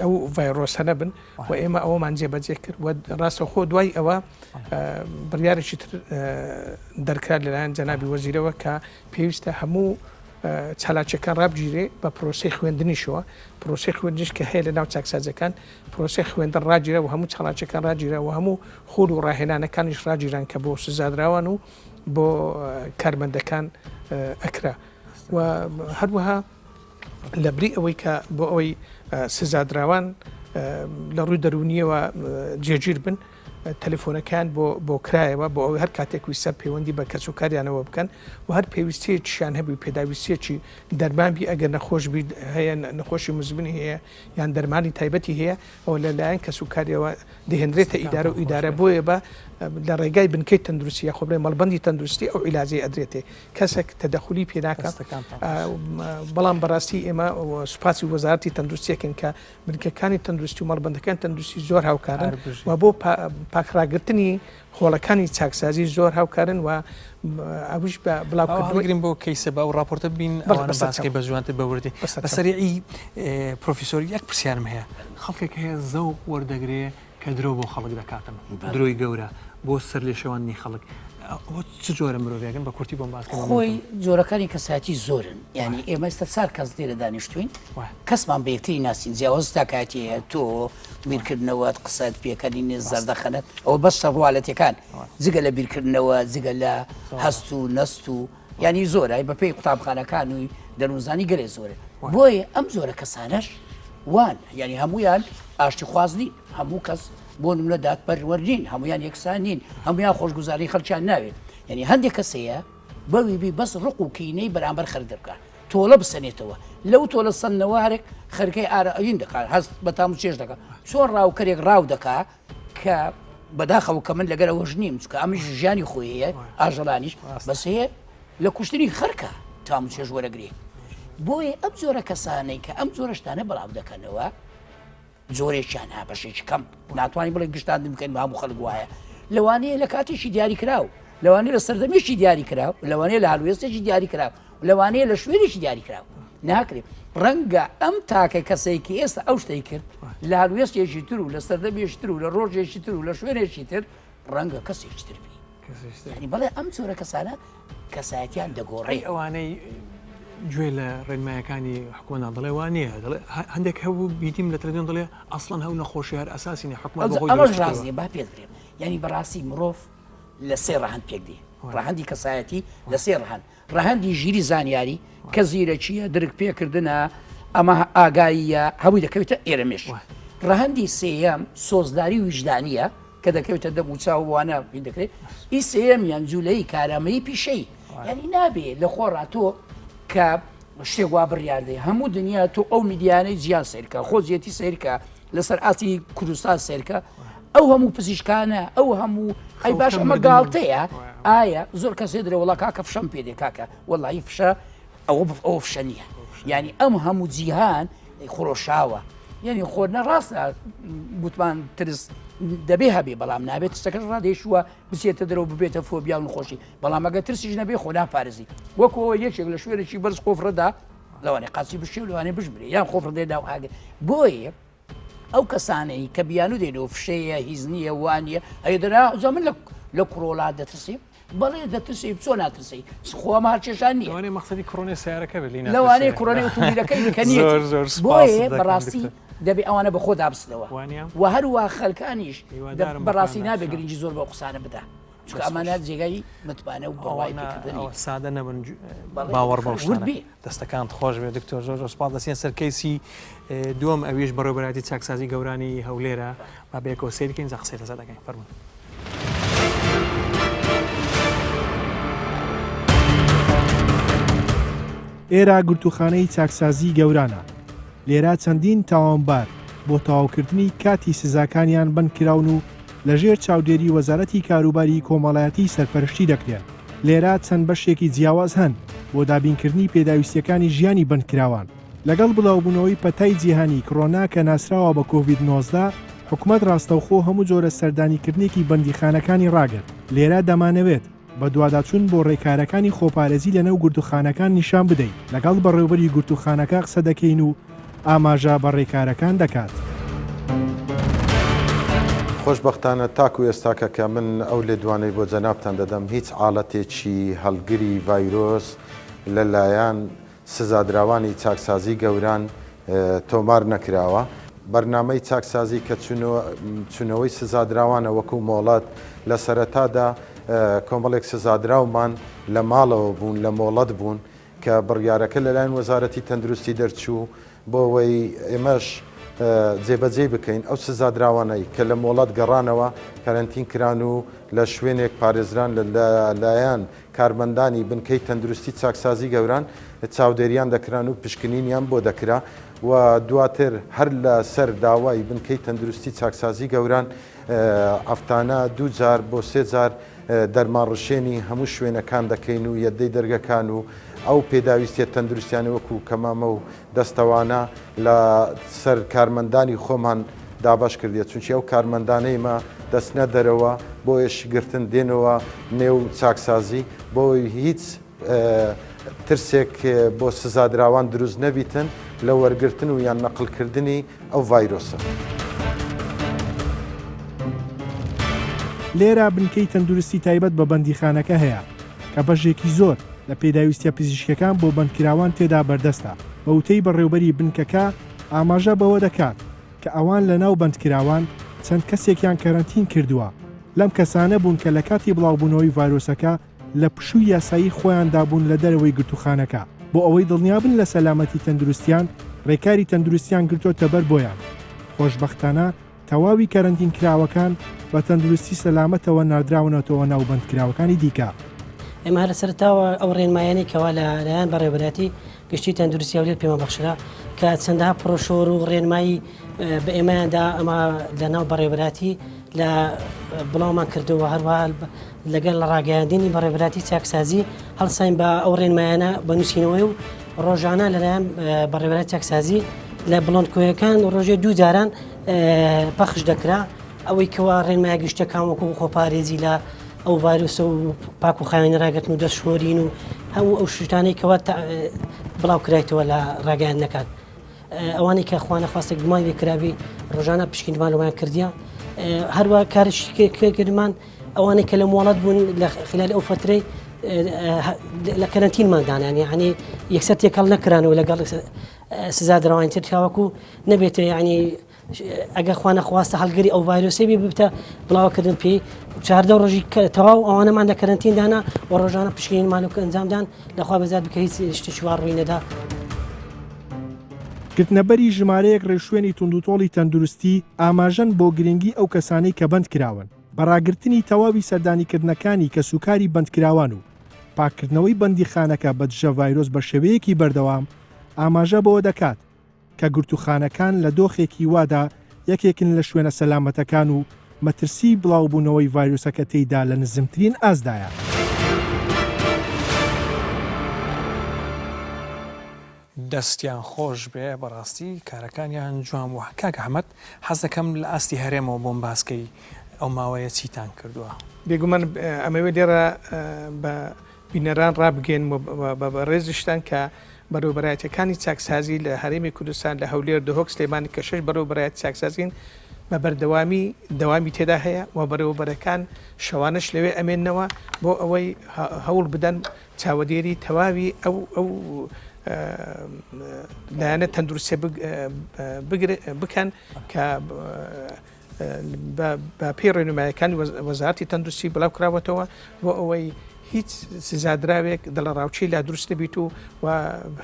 ئەو ڤایرۆسە نەبن و ئێمە ئەوەمان جێبەجێ کرد و ڕاستەخۆ دوای ئەوە بڕیارێکی تر دەرکات لەلایەن جەنابی وەزیرەوە کە پێویستە هەموو چالاکیەکان ڕابگیرێ بە پرۆسی خوێندنیشەوە پرۆسی خوێندنیش کە هەیە لە ناو چاکسازەکان پرۆسی خوێندن ڕاگیرە و هەموو چالاکیەکان ڕاگیرە و هەموو خۆر و ڕاهێنانەکانیش ڕاگیران کە بۆ سزادراوان و بۆ کارمەندەکان ئەکرا و هەروەها لە بری ئەوەی کە بۆ ئەوەی سزادراوان لە ڕووی دەرونیەوە جێگیر بن تەلفۆنەکان بۆ کرایەوە بۆ ئەوەی هەر کاتێک ویسە پەیوەندی بە کەس و کاریانەوە بکەن و هەر پێویستیەکیشیان هەبوو پێداویستیەکی دەرمانبی ئەگەر نەخۆش هەیە نەخۆشی مزمنی هەیە یان دەرمانی تایبەتی هەیە ئەو لەلایەن کەس و کاریەوە دەهێنرێتە ئیدارە و ئیدارە بۆیە بە لە ڕێگای بنکەی تەندروستی یا خۆبرێ مەڵبەندی تەندروستی ئەو عیلاجی ئەدرێتێ کەسێک تەدەخولی پێناکە بەڵام بەڕاستی ئێمە سوپاسی وەزارەتی تەندروستیەکەن کە بنکەکانی تەندروستی و مەڵبەندەکان تەندروستی زۆر هاوکارن و بۆ پاکڕاگرتنی خۆڵەکانی چاکسازی زۆر هاوکارن و ئەوش بڵاوگرین بۆ کەیسە بە ئەو راپۆرتە بین ئەوانە باسکەی بە جوانتر بەوردی بەسەریعی پرۆفیسۆری یەک پرسیارم هەیە خەڵکێک هەیە زەوق وەردەگرێ کە درۆ بۆ خەڵک دەکاتم درۆی گەورە بۆ سەر لێشەوانی خەڵک چ جۆرە مرۆڤێگەن بە کورتی بۆم باسکە خۆی جۆرەکانی کەساتی زۆرن ینی ئێمە ئێستا چار کەس لێرە دانیشتوین کەسمان بە یەکتری ناسین جیاواز تا کاتێ تۆ بیرکردنەوەت قسەت پێکەنی زەردەخەنت ئەوە بەشە ڕواڵەتەکان جگە لە بیرکردنەوە جگە لە هەست و نەست و ینی زۆرای بەپێی قوتابخانەکان و دەروونزانی گەرێ زۆرە بۆیە ئەم زۆرە کەسانەش وان ینی هەمویان ئاشتی خوازنی هەموو کەس بۆ نمونە دادپەروەرنین هەمویان یەکسان نین هەمویان خۆشگوزاری خەڵکیان ناوێت ینی هەندێک کەسەیە بەویبی بەس ڕق و کینەی بەرامبەر خەر دەکات تۆڵە بسەنێتەوە لەو تۆلە سندنەوارێک خەرکەی ئارەئین دەکات هەست بە تام و چێش دەکات چۆن ڕاوکەرێک ڕاو دەکات کە بەداخەوە کە من لەگەر ئەوەش نیم چکە ئەمش ژیانی خۆیە ئاژەڵانیش بەس هەیە لە کوشتنی خەرکە تام و چێش وەرەگرێت بۆیە ئەم جۆرە کەسانەی کە ئەم جۆرەشتانە بەڵاو دەکەنەوە جۆرێکیان ها بەشێکی کەم ناتوانانی بڵێ گشتان بکەین هەموو خەڵک وایە لەوانەیە لە کاتێکی دیاری کراو لەوانەیە لە سەردەمێکی دیاری کراو لەوانەیە لە هەڵوێستێکی دیاری کراو لەوانەیە لە شوێنێکی دیاری کراو ناکرێت ڕەنگە ئەم تاکە کەسێکی ئێستا ئەو شتەی کرد لە هەڵوێستێکی تر و لە سەردەمێکی تر و لە ڕۆژێکی تر و لە شوێنێکی تر ڕەنگە کەسێکی تر بی بەڵێ ئەم جۆرە کەسانە کەسایەتیان دەگۆڕێ ئەوانەی گوێ لە ڕێنمایەکانی حکومەتان دەڵێ وانە هەندێک هەبوو بیتیم لە تەلەڤیزیۆن دەڵێ ئەسڵەن هەو نەخۆشی هەر ئەساسینی حکومەت ئەمەش ڕاستیە با پێت بڵێم ینی بەڕاستی مرۆڤ لە سێ ڕەهەند پێک دێ ڕەهەندی کەسایەتی لە سێ ڕەهەند ڕەهەندی ژیری زانیاری کە زیرەکیە درک پێکردنە ئەمە ئاگاییە هەمووی دەکەوێتە ئێرەمێش ڕەهەندی سێیەم سۆزداری وجدانیە کە دەکەوێتە دەموچاوانە دەکرێت ئی سێیەمیان جوولەی کارامەیی پیشەی ینی نابێت لە خۆڕاتۆ کە شتێک وا بڕیاردێ هەموو دنیا تۆ ئەو میدیانەی جیان سیرکە خۆزیەتی سیرکە لەسەر ئاسی کوردستان سیرکە ئەو هەموو پزیشکانە ئەو هەموو ئەی باش ئەمە گاڵتەیە ئایا زۆر کەسێ درێ وڵا کاکە فشەم پێدێ کاکە وەڵی فشە ئەو فشە نییە ینی ئەم هەموو جیهان خۆشاوە ینی خۆرنە ڕاستە گوتمان ترس دەبێ هەبێ بەڵام نابێت سەکەش ڕادێشووە بچێتە دەرەوە ببێتە فۆبیا و نخۆشی بەڵام ئەگە ترسیش نەبێ خۆ ناپارێزی وەکەوە یەکێک لە شوێنێکی بەرز خۆفرەدا لەوانێ قاچی بشێ لەوانێ بژبرێ یان خۆفرەدەدا و ئاگە بۆیە ئەو کەسانەی کە بیان و دێنەوە فشەیە هیزنیە وانە ئەی دەرا زەمن لە کڕۆڵات دەترسیم بەڵێ دەترسی بچۆ ناترسی خۆمە هەرچێشان نیە لەوانەیە مەقسەدی کڕۆنی سیارەکە بێت لەوانەیە کڕۆنی ئۆتۆمبیلەکەی بکەنیت بۆیە بەڕاستی دەبێ ئەوانە بە خۆ دابستنەوە و هەروە خەلکانیش بەڕاستی نابێ گرنگی زۆر بە قسانە بدا چکە ئەمانات جێگای متمانە و بەڵای پێکردنی سادە نەبن باوەڕ بەشتانە دەستەکان خۆش بێت دکتۆر زۆر سپاس دەستیان سەرکەیسی دووەم ئەویش بەڕێوەبەرەتی چاکسازی گەورانی هەولێرە با بێکەوە سێرکەین قسەی لەسەر دەکەین فەرموون. ئێرە گورتوخانەی چاکسازی گەورانە لێرە چەندین تاوانبار بۆ تەواوکردنی کاتی سزاکانیان بنکراون و لەژێر چاودێری وەزارەتی کاروباری کۆمەڵایەتی سەرپەرشتی دەکرێن لێرە چەند بەشێکی جیاواز هەن بۆ دابینکردنی پێداویستیەکانی ژیانی بنکراوان لەگەڵ بڵاوبوونەوەی پەتای جیهانی کڕۆنا کە ناسراوە بە کۆڤید-19 حکومەت ڕاستەوخۆ هەموو جۆرە سەردانیکردنێکی بەندیخانەکانی ڕاگرت لێرە دەمانەوێت بە دوواداچوون بۆ ڕێکارەکانی خۆپارێزی لەنەو گورتوخانەکان نیشان بدەین لەگەڵ بەڕێوەبەری گورتوخانەکە قسە دەکەین و ئاماژە بە ڕێکارەکان دەکات. خۆشببختانە تاکو ئێستاکە کە من ئەو لێدوانەی بۆ جەنابتان دەدەم هیچ حاڵەتێکی هەڵگری ڤایرۆس لەلایەن سزادراوانی چاکسازی گەوران تۆمار نەکراوە. بەرنامەی چاکسازی کە چونەوەی سزادراوانە وەکو مۆڵەت لە سەرەتادا کۆمەڵێک سزادراومان لە ماڵەوە بوون لە مۆڵەت بوون کە بڕیارەکە لەلایەن وەزارەتی تەندروستی دەرچوو بۆ ئەوەی ئێمەش جێبەجێ بکەین ئەو سزادراوانەی کە لە مۆڵەت گەڕانەوە کارنتین کران و لە شوێنێک پارێزران لەلایەن کارمەندانی بنکەی تەندروستی چاکسازی گەوران چاودێریان دەکران و پشکنینیان بۆ دەکرا و دواتر هەر لە سەر داوای بنکەی تەندروستی چاکسازی گەوران ئەفتانە 2000 بۆ 3000 دەرمانڕشێنی هەموو شوێنەکان دەکەین و یەدەی دەرگەکان و ئەو پێداویستیە تەندروستیانی وەکو کەمامە و دەستەوانە لە سەر کارمەندانی خۆمان دابش کردێت چونکی ئەو کارمەندانەیمە دەستنە دەرەوە بۆ ئێشگرتن دێنەوە نێو چاکسازی بۆی هیچ ترسێک بۆ سزادراوان دروست نەبیتن لە وەرگرتن و یان نەقلکردنی ئەو ڤایرۆسە. لێرە بنکەی تەندروستی تایبەت بە بەندیخانەکە هەیە کە بەشێکی زۆر لە پێداویستە پزیشکەکان بۆ بەندکراوان تێدا بەردەستە. بە وتەی بەڕێوبەری بنکەکە ئاماژە بەوە دەکات کە ئەوان لە ناو بەندکراوان چەند کەسێکیان کەرەنتین کردووە. لەم کەسانە بوون کە لە کاتی بڵاوبوونەوەی ڤایرۆسەکە لە پشووی یاسایی خۆیاندا بوون لە دەرەوەی گرتوخانەکە. بۆ ئەوەی دڵنیابن لە سەلامەتی تەندروستیان ڕێکاری تەندروستیان گرتۆتە بەر بۆیان. خۆشببختانە تەواوی کەرەنتین کراوەکان بە تەندروستی سەلامەتەوە نردراونەتەوە ناو بەندکراوەکانی دیکە. ئێمە لە سەرتاوە ئەو ڕێنمایانی کەوا لەلایەن بەڕێوەبەتی گشتی تەندروستی هەولێر پێمە بەخشرا کە چەندەها پرۆشۆر و ڕێنمایی بە ئێمەیاندا ئەمە لە ناو بەڕێوەبەتی لە بڵاومان کردەوە هەروە لەگەڵ لە ڕاگەیاندنی بەڕێوەبەتی چاکسازی هەڵساین بە ئەو ڕێنمایانە بە نووسینەوەی و ڕۆژانە لەلایەن بەڕێوەبەتی چاکسازی لە بڵندکۆیەکان ڕۆژێ 2 جاران پەخش دەکرا ئەوەی کەوا ڕێنمای گشتەکان وەکو خۆپارێزی لە ئەو ڤایرۆسە و پاک و خاوێنە ڕاگرتن و دەستشۆرین و هەموو ئەو شتانەی کەوا بڵاو کرایتەوە لە ڕاگەیان نەکات. ئەوانەی کە خوانە خواستە گومان لێکراوی ڕۆژانە پشکنیمان لەوان کردیان هەروە کارشی کردمان ئەوانەی کە لە مۆڵەت بوون لە خلال ئەو فترەی لە کەرەنتینماندانیان یعنی یەکسەر تێکەڵ نەکرانەوە لەگەڵ سزادراوانی تر تاوەکو نەبێتە یعنی ئەگە خوانە خواستە هەڵگەری ئەو ڤایرۆسێ ببتە بڵاوکردن پێی 14 ڕۆژی تەواو ئەوانەمان لە کەرەنتیندانا و ڕۆژانە پشکنینمانەوە ئەنجامدان لەخوا بەزار بکە هیچ شتێکی وا ڕووی نەدا. گرتنەبەری ژمارەیەک ڕێشوێنی توندوتۆڵی تەندروستی ئاماژەن بۆ گرنگی ئەو کەسانەی کە بەند کراون بەڕاگرتنی تەواوی سەردانیکردنەکانی کە سوکاری بەندکراوان و پاکردنەوەی بەندیخانەکە بە دژە ڤایرۆس بە شێوەیەکی بەردەوام ئاماژە بەوە دەکات کە گرتوخانەکان لە دۆخێکی وادا یەکێکن لە شوێنە سەلامەتەکان و مەترسی بڵاوبوونەوەی ڤایرۆسەکە تێیدا لە نزمترین ئازدایە. دەستیان خۆش بێ بەڕاستی کارەکانیان جوان وە. کاکە ئەحمەد حەز دەکەم لە ئاستی هەرێمەوە بۆم باسکەی ئەو ماوەیە چیتان کردووە. بێگومان ئەمەوێ لێرە بە بینەران ڕابگەین بە ڕێزشتان کە بەڕێوەبەرایەتەکانی چاکسازی لە هەرێمی کوردستان لە هەولێر دهۆک سلێمانی کە 6 بەڕێوەبەرایەت چاکسازین بە دەوامی تێدا هەیە و بەڕێوەبەرەکان شەوانش لەوێ ئەمێننەوە بۆ ئەوەی هەوڵ بدەن چاوەدێری تەواوی ئەو لایەنە تەندروستیە بکەن کە بە پێی ڕێنماییەکانی وەزارەتی تەندروستی بڵاو کراوەتەوە بۆ ئەوەی هیچ سزادراوێک دڵە ڕاوچی لا دروست نەبیت و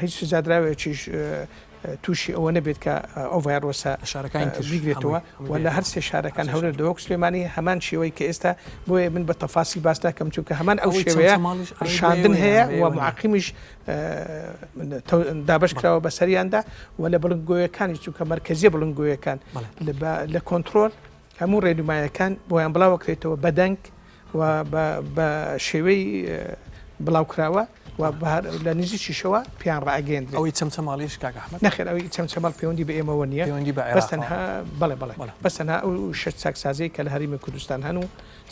هیچ سزادراوێکیش تووشی ئەوە نەبێت کە ئەو ڤایرۆسە شارەکان بیگرێتەوە و لە هەر سێ شارەکان هەولێر دهۆک سلێمانی هەمان شێوەی کە ئێستا بۆیە من بە تەفاسی باس داکەم چونکە هەمان ئەو شێوەیە شاندن هەیە و معاقیمیش دابش کراوە بەسەریاندا و لە بڵنگۆیەکانی چونکە مەرکەزیە بڵنگۆیەکان لە کۆنتترۆل هەموو ڕێنمایەکان بۆیان بڵاوەکرێتەوە بەدەنگ و بە شێوەی بڵاوکراوە و لە نزیکیشەوە پیان ڕاگەێنرێت. ئەوەی چەمچەماڵیش کاکە ئەحمەد نەخێر ئەوەی چەمچەماڵ پەیوەندی بە ئێمەوە نییە بەستەنها بەڵێ بەستەنها ئەو شت چاکسازەی کە لە هەرێمی کوردستان هەن و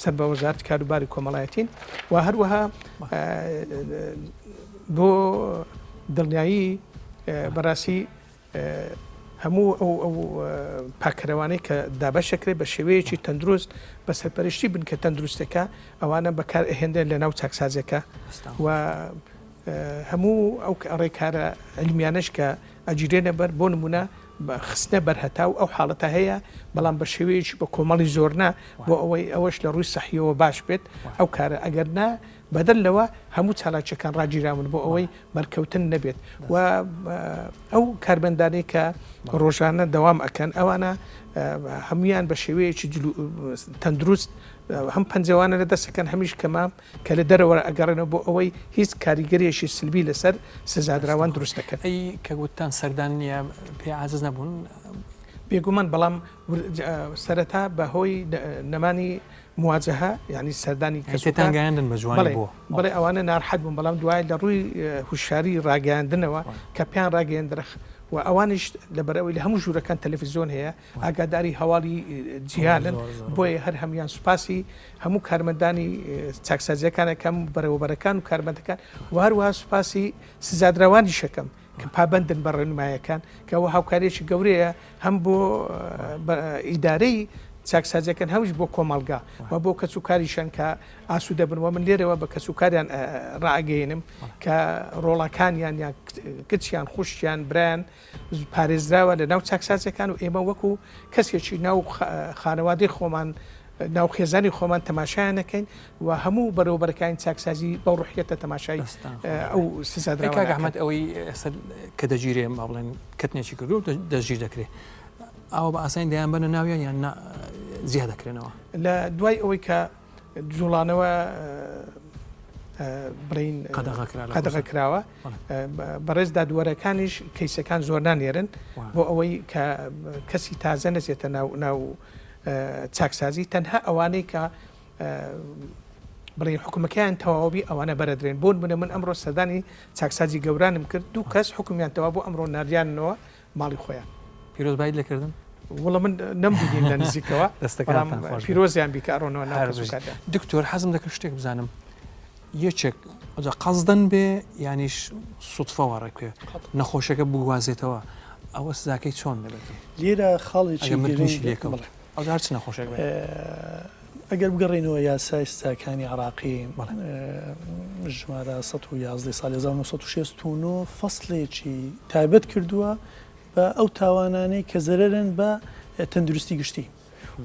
سەر بە وەزارەتی کاروباری کۆمەڵایەتین و هەروەها بۆ دڵنیایی بەڕاستی هەموو ئەو پاکەرەوانەی کە دابەشەکرێت بە شێوەیەکی تەندروست بە سەرپەرشتی بن کە تەندروستەکە ئەوانە بەکار ئەهێندێن لە ناو چاکسازەکە و هەموو ئەو ڕێکارە ئەلمیانش کە ئەجیرێنە بەر بۆ نمونە خستنە بەرهەتا و ئەو حاڵەتە هەیە بەڵام بە شێوەیەکی بە کۆمەڵی زۆرنا بۆ ئەوەی ئەوەش لە ڕووی سەحیەوە باش بێت ئەو کارە ئەگەر نا بەدەلەوە هەموو چالاکیەکان ڕاگیراون بۆ ئەوەی بەرکەوتن نەبێت و ئەو کاربەندانەی کە ڕۆژانە دەوام ئەکەن ئەوانە هەمویان بە شێوەیەکی تەندروست هەم پەنجەوانە لە دەستەکەن هەمیش کەمام کە لە دەرەوە ئەگەڕێنەوە بۆ ئەوەی هیچ کاریگەریەشی سلبی لەسەر سزادراوان دروست دەکەن. ئەی کە گوتان سەردان نییە پێ عازز نەبوون بێگومان بەڵام سەرەتا بەهۆی نەمانی مواجهە ینی سەردانی کەتانگەیاندن بە جوانی بۆ بڵێ ئەوانە ناڕحەت بوون بەڵام دوای لە ڕووی هوشاری ڕاگەاندنەوە کە پیان ڕاگەیاندرخ و ئەوانش لەبەرەوەی لە هەموو ژوورەکان تەلەڤیزیۆن هەیە ئاگاداری هەواڵی جیهانن بۆیە هەر هەمویان سوپاسی هەموو کارمەندانی چاکسازیەکانەکەم بەرەوەبەرەکان و کارمەندەکان و هەروەها سوپاسی سزادراوانی شەکەم کە پابندن بە ڕێنمایەکان کە ئەوە هاوکارێکی گەورەیە هەم بۆ ئیدارەی چاکسازەکەن هەمش بۆ کۆمەڵگا و بۆ کەسوکاریشان کە ئاسوودە بنەوە من لێرەوە بە کەسوکاریان ڕاگەێنم کە ڕۆڵەکانیان یان کچیان خوشتیان برایان پارێزراوە لە ناو چاکسازەکان و ئێمە وەکو کەسێکی ناو خانەوادەی خۆمان ناوخێزانی خۆمان تەماشایان نەکەین و هەموو بەرەوبەرەکانی چاکسازی بەو ڕوحیەتە تەماشای ئەو سزادراوە ئەحمەد ئەوەی کە دەگیرێ بڵێن کەتنێکی کردو و دەستگیر دەکرێت ئەوە بە ئاسانی دەیان بەنە ناویان یان زیاد دەکرێنەوە لە دوای ئەوەی کە جوڵانەوە برین قەدەغە کراوە بەڕێز دادوەرەکانیش کەیسەکان زۆر نانێرن بۆ ئەوەی کە کەسی تازە نەچێتە ناو چاکسازی تەنها ئەوانەی کە بڵێ حکومەکەیان تەواوی ئەوانە بەرەدرێن بۆن بنە من ئەمڕۆ سەردانی چاکسازی گەورانم کرد دوو کەس حکومیان تەوا بۆ ئەمڕۆ ناریانەوە ماڵی خۆیان پیرۆز باید لەکردن وڵە من نەمبیین لە نزیکەوە پیرۆزیان بیکارۆنەوە دکتۆر حەزم دەکرد شتێک بزانم یەکێک قەزدەن بێ یانیش سوتفەوە ڕێکێ نەخۆشەکە بگوازێتەوە ئەوە سزاکەی چۆن دەبێت لێرە خاڵێکی لێکەوە ئەو هەرچ نەخۆشێک ئەگەر بگەڕێنەوە یاسای سزاکانی عراقی ژمارە 111 ساڵی 1969 فەسڵێکی تایبەت کردووە بە ئەو تاوانانەی کە زەرەرن بە تەندروستی گشتی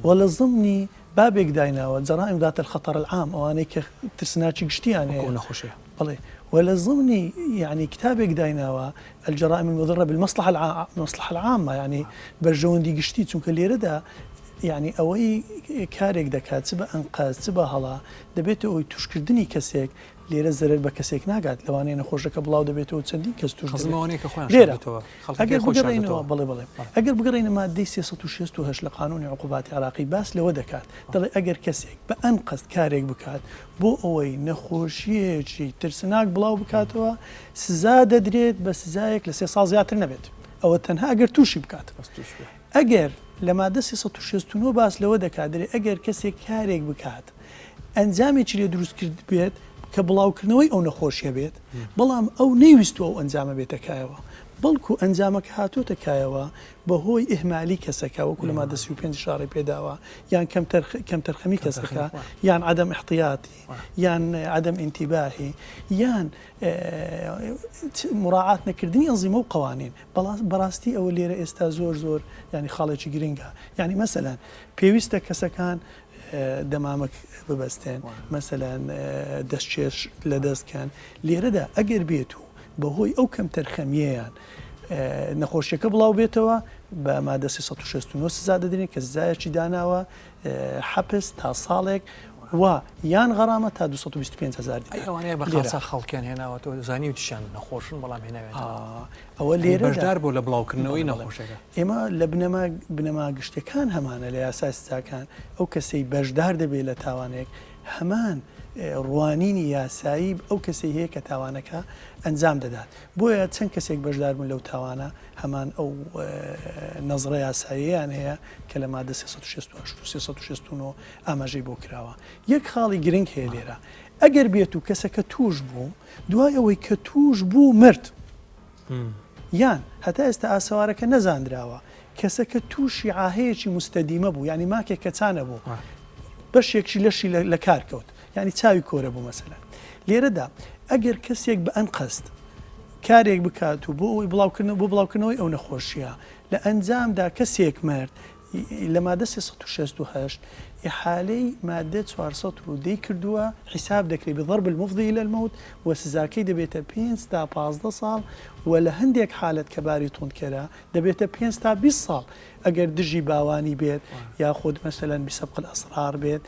و لە زمنی بابێک دایناوە جەرائم ذات الخطر العام ئەوانەی کە ترسناکی گشتیان هەیە نەخۆشیە بڵێ ولا ضمني يعني كتابك دايناوا الجرائم المضرة بالمصلحة العامة يعني برجون دي قشتي چونك اللي ردا يعني ئەوەی کارێک دەکات چ بە ئەنقاز چ بە هەڵا دەبێتە ئەوی توشکردنی کەسێک لێرە زەرەر بە کەسێک ناگات لەوانەیە نەخۆشەکە بڵاو دەبێتەوە چەندین کەس توش ئەگەر بگەڕێنەوە بڵێ ئەگەر بگەڕێنە مادەی 368 لە قانونی عقوباتی عراقی باس لەوە دەکات دەڵێ ئەگەر کەسێک بە ئەنقەست کارێک بکات بۆ ئەوەی نەخۆشیەکی ترسناک بڵاو بکاتەوە سزا دەدرێت بە سزایەک لە 3 ساڵ زیاتر نەبێت ئەوە تەنها ئەگەر تووشی بکات ئەگەر لە مادە 369 باس لەوە دەکاتدرێت ئەگەر کەسێک کارێک بکات ئەنجامێکی لێ دروست کرد بێت کە بڵاوکردنەوەی ئەو نەخۆشیە بێت بەڵام ئەو نەیویستوە ئەو ئەنجامە بێتەکایەوە بەڵکو ئەنجامەکە هاتۆتە کایەوە بەهۆی ئیهمالی کەسەکە وەکو لە مادە 35 شاری پێداوە یان کەم تەرخەمی کەسەکە یان عدەم احتیاطی یان عدەم ئینتیباهی یان مراعات نەکردنی ئەنزیمە و قوانین بەڕاستی ئەوە لێرە ئێستا زۆر ینی خاڵێکی گرنگە یعنی مەسەلەن پێویستە کەسەکان دەمامک ببەستێن مەسەلەن دەستچێش لە دەستکەن لێرەدا ئەگەر بێت و بەهۆی ئەو کەم تەرخەمیەیان نەخۆشیەکە بڵاو بێتەوە بە مادە 369 سزا دەدرێن کە سزایەکی داناوە حەبس تا ساڵێک و یان غەرامە تا 225,000 ئەوانەیە بە خاصە خەڵکیان هێناوەتەوە زانی و تشیان نەخۆشن بەڵام هێناوێت ئەوە لێرە بەشدار بۆ لە بڵاوکردنەوەی نەخۆشەکە ئێمە لە بنەما گشتەکان هەمانە لە یاسای سزاکان ئەو کەسەی بەشدار دەبێت لە تاوانێک هەمان ڕوانینی یاسایی ئەو کەسی هەیە کە تاوانەکە ئەنجام دەدات بۆیە چەند کەسێک بەشدار بوون لەو تاوانە هەمان ئەو نەزڕە یاساییان هەیە کە لە مادە 369 ئاماژەی بۆ کراوە یەک خاڵی گرنگ هەیە لێرە ئەگەر بێت و کەسەکە توش بوو دوای ئەوەی کە توش بوو مرد یان هەتا ئێستا ئاسەوارەکە نەزانراوە کەسەکە تووشی ئاهەیەکی مستەدیمە بوو ینی ماکێک کەچانە بوو بەشێکی لەشی لە کار کەوت ینی چاوی کۆرە بوو مەسەلەن لێرەدا ئەگەر کەسێک بە ئەن قەست کارێک بکات و بۆ ئەوی بڵاوکردنەوەی ئەو نەخۆشیە لە ئەنجامدا کەسێک مرد لە مادە 368 ئحالەی مادە 410 کردووە حیساب دەکرێت بضرب المفضي إلى الموت و سزاکەی دەبێتە 5 تا 15 ساڵ و لە هەندێک حالت کە باری توندکەرە دەبێتە 5 تا 20 ساڵ ئەگەر دژی باوانی بێت یا خۆت مەسەلەن بسەبق الأسرار بێت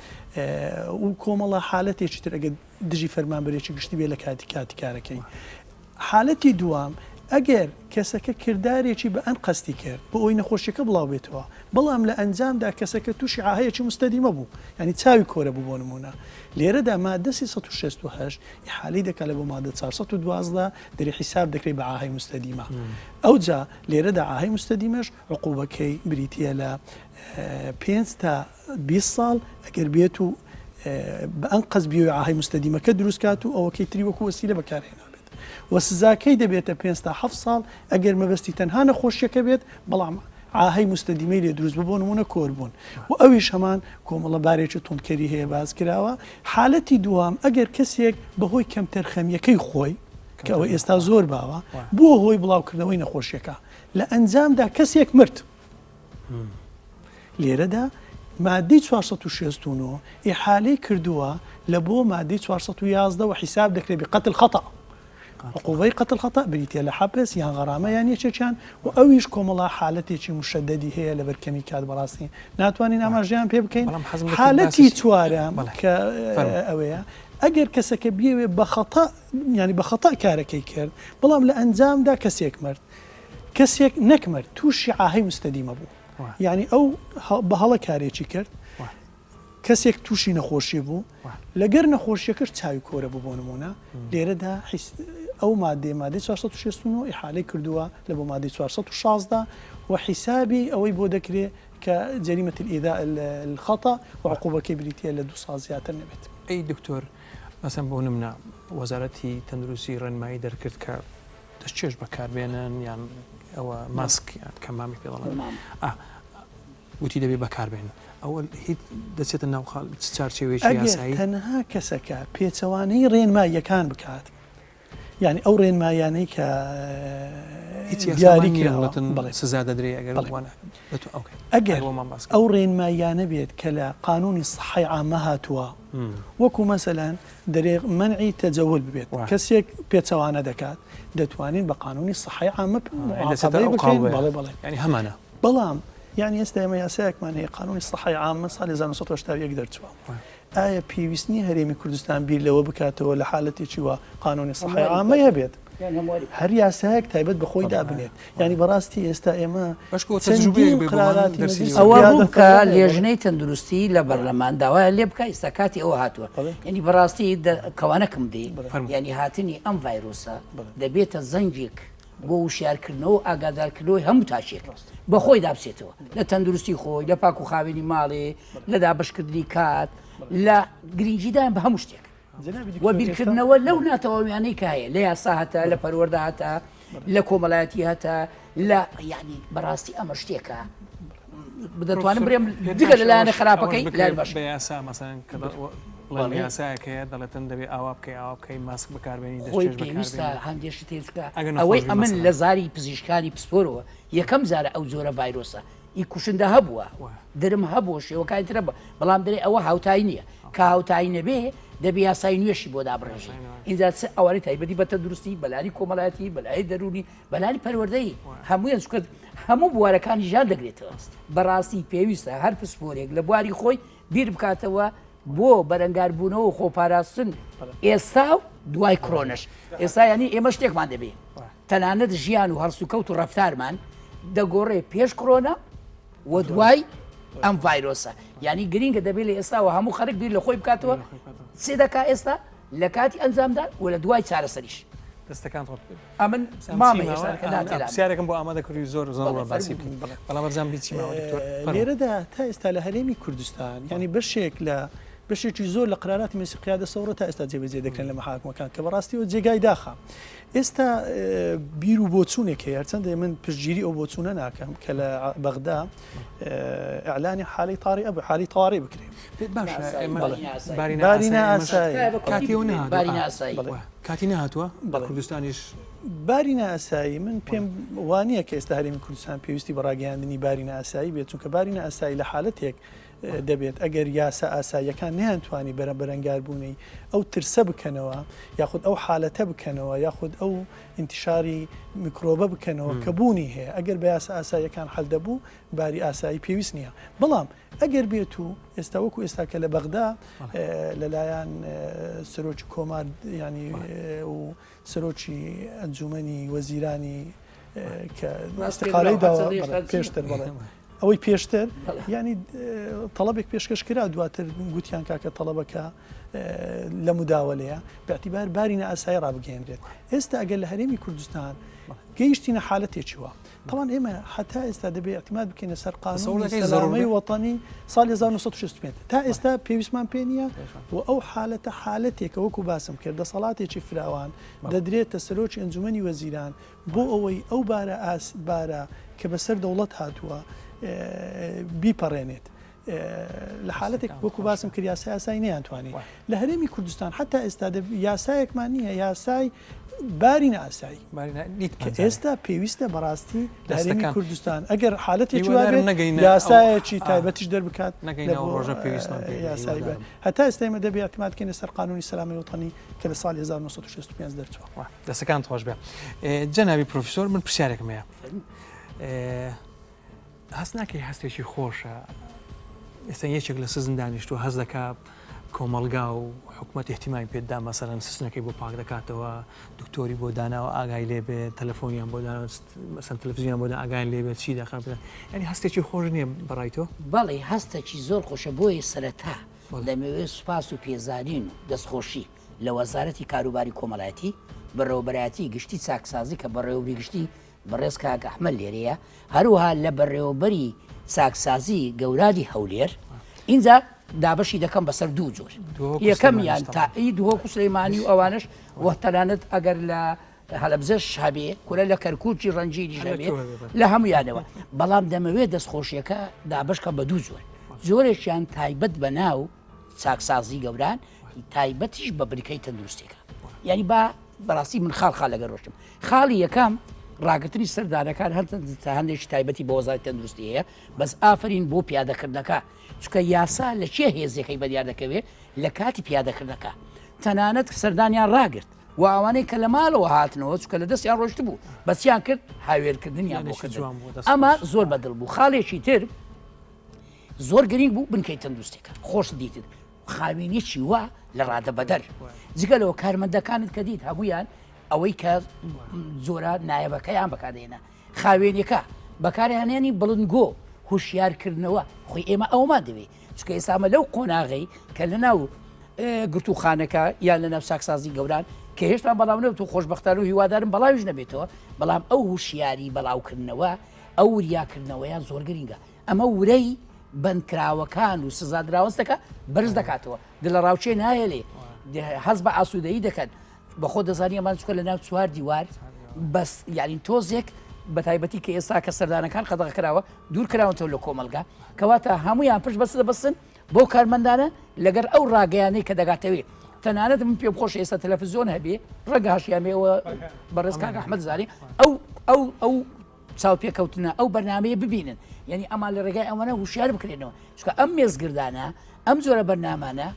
و کۆمەڵە حالەتێکی تر ئەگەر دژی فەرمانبەرێکی گشتی بێت لە کاتی کارەکەی حالەتی دوام ئەگەر کەسەکە کردارێکی بە ئەن قەستی کرد بۆ ئەوی نەخۆشیەکە بڵاو بێتەوە بەڵام لە ئەنجامدا کەسەکە تووشی ئاهەیەکی مستەدیمە بوو ینی چاوی کۆرە بوو بۆ نمونە لێرەدا مادە 368 ئحالەی دەکات لە بۆ مادە 412 دەری حیساب دەکرێت بە ئاهەی مستەدیمە ئەوجا لێرەدا ئاهەی مستەدیمەش عقوبەکەی بریتە لە 5 تا 20 ساڵ ئەگەر بێت و بە ئەن قەس بیەوەی ئاهەی مستەدیمەکە دروست کات و ئەوەکەی تری وەکو وەسیلە بەکارهێنا و سزاکەی دەبێتە 5 تا 7 ساڵ ئەگەر مەبەستی تەنها نەخۆشیەکە بێت بەڵام ئاهەی مستەدیمەی لێ دروست بۆ نمونە کۆربوون و ئەویش هەمان کۆمەڵە بارێکی توندکەری هەیە باز کراوە حالەتی دوام ئەگەر کەسێک بەهۆی کەمتەر خەمیەکەی خۆی کە ئەوە ئێستا زۆر باوە بۆ هۆی بڵاوکردنەوەی نەخۆشیەکە لە ئەنجامدا کەسێک مرد لێرەدا مادەی 469 ئحالەی کردووە لە بۆ مادەی 411 و حیساب دەکرێت بقەتل خەتە عقوبەی قەتل خەتە بریتە لە حەبس یان غەرامە یان یەکێکیان و ئەویش کۆمەڵا حالەتێکی مشەدەدی هەیە لە بەرکەمی کات بەڕاستی ناتوانین ئاماژەیان پێ بکەین حالەتی چوارەم کە ئەوەیە ئەگەر کەسەکە بیەوێ بە خەتە ینی بە خەتە کارەکەی کرد بەڵام لە ئەنجامدا کەسێک مرد کەسێک نەکمرد تووشی ئاهەی مستەدیمە بوو یعنی ئەو بە هەڵە کارێکی کرد کەسێک تووشی نەخۆشی بوو لەگەر نەخۆشیەکەش چاوی کۆرە بوو بۆ نمونە لێرەدا ئەو مادەی 469 ئحالەی کردووە لە بۆ مادەی 416 و حیسابی ئەوەی بۆ دەکرێت کە جەریمەة الإيذاء الخطأ و عقوبەکەی بریتە لە 2 ساڵ زیاتر نەبێت. ئەی دکتۆر مەسەن بۆ نمونە وەزارەتی تەندروستی ڕێنمایی دەرکرد کە دەستچێش بەکاربێنن یان ئەوە ماسک کەمامی پێڵەن وتی دەبێت بەکاربێنن ئەوە هیچ دەچێتە ناو چارچێوێکی یاسایی تەنها کەسەکە پێچەوانەی ڕێنماییەکان بکات یعنی ئەو ڕێنمایانەی کە دیاریکردن سزا دەدرێت ئەگەر ئەو ڕێنمایانە بێت کە لە قانونی سەحەی عامە هاتووە وەکو مەسەلەن دەرێ منعی تەجەول ببێت کەسێک پێچەوانە دەکات دەتوانین بە قانونی سەحەی عامە ینی هەمانە بەڵام یعنی ئێستا ئێمە یاسایەکمان هەیە قانونی سەحەی عامە ساڵی 1970 دەرچووە ئایا پێویستنی هەرێمی کوردستان بیر لەوە بکاتەوە لە حالەتێکی وە قانونی سەحەی عامە هەبێت هەر یاسایەک تایبەت بەخۆی دابنێت ینی بەڕاستی ئێستا ئێمە ئەوە بوو کە لێژنەی تەندروستی لە بەرلەمان داوای لێ بکە ئێستا کاتی ئەوە هاتووە ینی بەڕاستی کەوانەکەم دی ینی هاتنی ئەم ڤایرۆسە دەبێتە زەنگێک بۆ وشارکردنەوە ئاگادارکردنەوەی هەموو تاشێک بەخۆی دابچێتەوە لە تەندروستی خۆی لە پاک و خاوێنی ماڵێ لە دابشکردنی کات لە گرنگیدان بە هەموو شتێک وە بیرکردنەوە لەو ناتەواویانەی کە هەیە لە یاسا هەتا لە پەروەردە هەتا لە کۆمەڵایەتی هەتا لە ینی بەڕاستی ئەمە شتێکە دەتوانم بڕێم دیگە لەلایەنە خراپەکەی لای باش بە یاسا مەسەن یاسایەکەیە دەڵێتن دەبێت ئاوا بکەی ئاوا بکەی ماسک بەکاربێنی خۆی پێویستە هەندێشت تێچکە ئەوەی ئەمن لە زاری پزیشکانی پسپۆرەوە یەکەم زارە ئەو زۆرە ڤایرۆسە ئی کوشندە هەبووە دەرم هەبووە شێوەکانی ترە بە بەڵام دەرێ ئەوە هاوتایی نییە کە هاوتایی نەبێ دەبێ یاسای نوێشی بۆ دابڕێژی ئینجا ئەوانەی تایبەتی بە تەندروستی بەلای کۆمەڵایەتی بەلای دەرونی بەلای پەروەردەی هەموویان چکە هەموو بوارەکانی ژان دەگرێتەوە بەڕاستی پێویستە هەر پسپۆرێک لە بواری خۆی بیر بکاتەوە بۆ بەرەنگاربوونەوە و خۆپاراستن ئێستا و دوای کڕۆنش ئێستا ینی ئێمە شتێکمان دەبێ تەنانەت ژیان و هەرسوکەوت و ڕەفتارمان دەگۆڕێ پێش کڕۆنە و دوای ئەم ڤایرۆسە ینی گرینگە دەبێت لە ئێستاوە هەموو خەرک بیر لە خۆی بکاتەوە سێ دەکا ئێستا لە کاتی ئەنجامدان و لە دوای چارەسەریش دەستەکان ئەمن مامەسیارێکم بۆ ئامادە کردی زۆر زۆر باسی بەڵام بەرزان بیچی لێرەدا تا ئێستا لە هەرێمی کوردستان ینی بەشێک لە بەشێکی زۆر لە قراراتی مەسیقیادە سەورە تا ئێستا جێبەجێ دەکرێن لە مەحاکمەکان کە بەڕاستیەوە جێگای داخە. ئێستا بیر و بۆچوونێک هەیە هەرچەندە من پشتگیری ئەو بۆچوونە ناکەم کە لە بەغدا ئەعلانی حاڵی تاڕی ئەبێ حالی تاواری بکرێن. بارینە ئاسایی کاتی نهاتووە بە کوردستانیش بارینە ئاسایی من پێم وانە کە ئێستا هەرێمی کوردستان پێویستی بە ڕاگەیاندنی بارینە ئاسایی بێت چونکە بارینە ئاسایی لە حالەتێک دەبێت ئەگەر یاسا ئاساییەکان نەیانتوانی بەرەنگاربوونی ئەو ترسە بکەنەوە یاخود ئەو حالەتە بکەنەوە یاخود ئەو ئینتیشاری میکرۆبە بکەنەوە کە بوونی هەیە ئەگەر بە یاسا ئاساییەکان هەڵ دەبوو باری ئاسایی پێویست نییە بەڵام ئەگەر بێت و ئێستا وەکو ئێستا کە لە بەغدا لەلایەن سەرۆکی کۆمار ینی و سەرۆکی ئەنجومەنی وەزیرانی کە ئەستقالەی داوە پێشتر بڵێ ئەوەی پێشتر ینی تەڵەبێک پێشکەشکرا دواتر گوتیان کاکە تەڵەبەکە لە مداوەلەیە بەعتیبار بارینە ئاسایی ڕابگەێنرێت ئێستا ئەگەر لە هەرێمی کوردستان گەیشتینە حالەتێکی وە طبعاً ئێمە حتا ئێستا دەبێت اعتماد بکەینە سەر قانونی سەلامەی وەتانی ساڵی 1965 تا ئێستا پێویستمان پێ نییە و ئەو حالەتە حالەتێکە وەکو باسم کرد دەسەڵاتێکی فراوان دەدرێتە سەرۆکی ئەنجومەنی وەزیران بۆ ئەوەی ئەو بارە کە بەسەر دەوڵەت هاتووە بیپەڕێنێت لە حالەتێک وەکو باسم کرد یاسای ئاسایی نەیانتوانی لە هەرێمی کوردستان حتا ئێستا یاسایەکمان نییە یاسای بارینە ئاسایی ئێستا پێویستە بەڕاستی لە هەرێمی کوردستان ئەگەر حالەتێکی یاسایەکی تایبەتیش دەربکات یاسایی هەتا ئێستامە دەبێت اعتمادکەینە سەر قانونی سەلامەی وەتانی کە لە ساڵی 1965 دەرچووە دەستەکان خۆش بێ جەنابی پرۆفیسۆر من پرسیارێکم هەیە هەست ناکەی هەستێکی خۆشە ئێستا یەکێک لە سزن دانیشتووە هەز دەکا کۆمەلگا و حکوومەت احتیمای پێدا مەسەرەن سستنەکەی بۆ پاک دەکاتەوە دکتۆری بۆ داناوە ئاگای لێبێت تەلەفۆنیان بۆ مەسەن تەلەڤیزیۆن بۆ ئاگای لێبێت چی داخات ینی هەستێکی خۆش نییە بەڕای تۆ بەڵێ هەستێکی زۆر خۆشە بۆیە سەرەتا دەمەوێت سوپاس و پێزانین و دەستخۆشی لە وەزارەتی کاروباری کۆمەڵایەتی بەڕێوەبەرایەتی گشتی چاکسازی کە بەڕێوەبری گشتی بەڕێز کاک ئەحمەد لێرەیە هەروەها لە بەڕێوەبەری چاکسازی گەورانی هەولێر اینجا دابەشی دەکەم بەسەر دوو جۆر یەکەمیان تائید وەکو سلەیمانی و ئەوانش وەتەنانەت ئەگەر لە هەڵەبجەش هەبێ کورە لە کەرکوچی ڕەنجیری هەبێ لە هەمویانەوە بەڵام دەمەوێت دەستخۆشیەکە دابشکە بە دوو جۆر زۆرێکیان تایبەت بە ناو چاکسازی گەوران تایبەتیش بە بریکەی تەندروستێکە یعنی با بەڕاستی من خاڵ لەگەر ڕۆشتم خاڵی یەکەم ڕاگرتنی سەردانەکان هەندێکی تایبەتی بە وەزارەتی تەندروستی هەیە بەس ئافرین بۆ پیادەکردنەکە چکە یاسا لە چێ هێزەکەی بەدیار دەکەوێت لە کاتی پیادەکردنەکە تەنانەت سەردانیان ڕاگرت و ئەوانەی کە لە ماڵەوە هاتنەوە چکە لە دەستیان ڕۆشت بوو بەسییان کرد هاوێرکردنیان بۆکردن ئەمە زۆر بەدڵ بوو خاڵێکی تر زۆر گرنگ بوو بنکەی تەندروستێکە خۆش دیتر خاوێنێکی وە لە ڕادە بەدەر جگەلەوە کارمەندەکانت کە دیت هەمویان ئەوەی کە زۆرە نایەبەکەیان بەکاردێنە خاوێنەکە بەکارهێنانی بڵنگۆ هوشیارکردنەوە خۆی ئێمە ئەومان دەوێت چکە ئێسامە لەو قۆناغی کە لە ناو گرتوخانەکە یان لە ناو ساکسازی گەوران کە هێشتا بەڵاو نەبێت و خۆشبەختانە و هیوادارم بەڵاویش نەبێتەوە بەڵام ئەو هوشیاری بەڵاوکردنەوە ئەو وریاکردنەوەیان زۆر گرینگە ئەمە ورەی بەندکراوەکان و سزادراوەستەکە بەرز دەکاتەوە دلە ڕاوچێ نایەلێ هەز بە ئاسوودەیی دەکەن بەخۆ دەزانی ئەمان چکە لە ناو چوار دیوار بەس یعنی تۆزێک بە تایبەتی کە ئێستا کە سەردانەکان قەدەغەکراوە دوور کراونەوە لە کۆمەلگا کەواتە هەمویان پشت بەس دەبەستن بۆ کارمەندانە لەگەر ئەو ڕاگەیانەی کە دەگاتەوێت تەنانەت من پێم خۆش ئێستا تەلەڤیزیۆن هەبێ ڕەنگە هەشیامێەوە بەڕێز کاک ئەحمەد زانێ ئەو چاوپێکەوتنە ئەو بەرنامەیە ببینن یعنی ئەمان لە ڕێگای ئەوانە هوشیار بکرێنەوە چکە ئەم مێزگردانە ئەم جۆرە بەرنامانە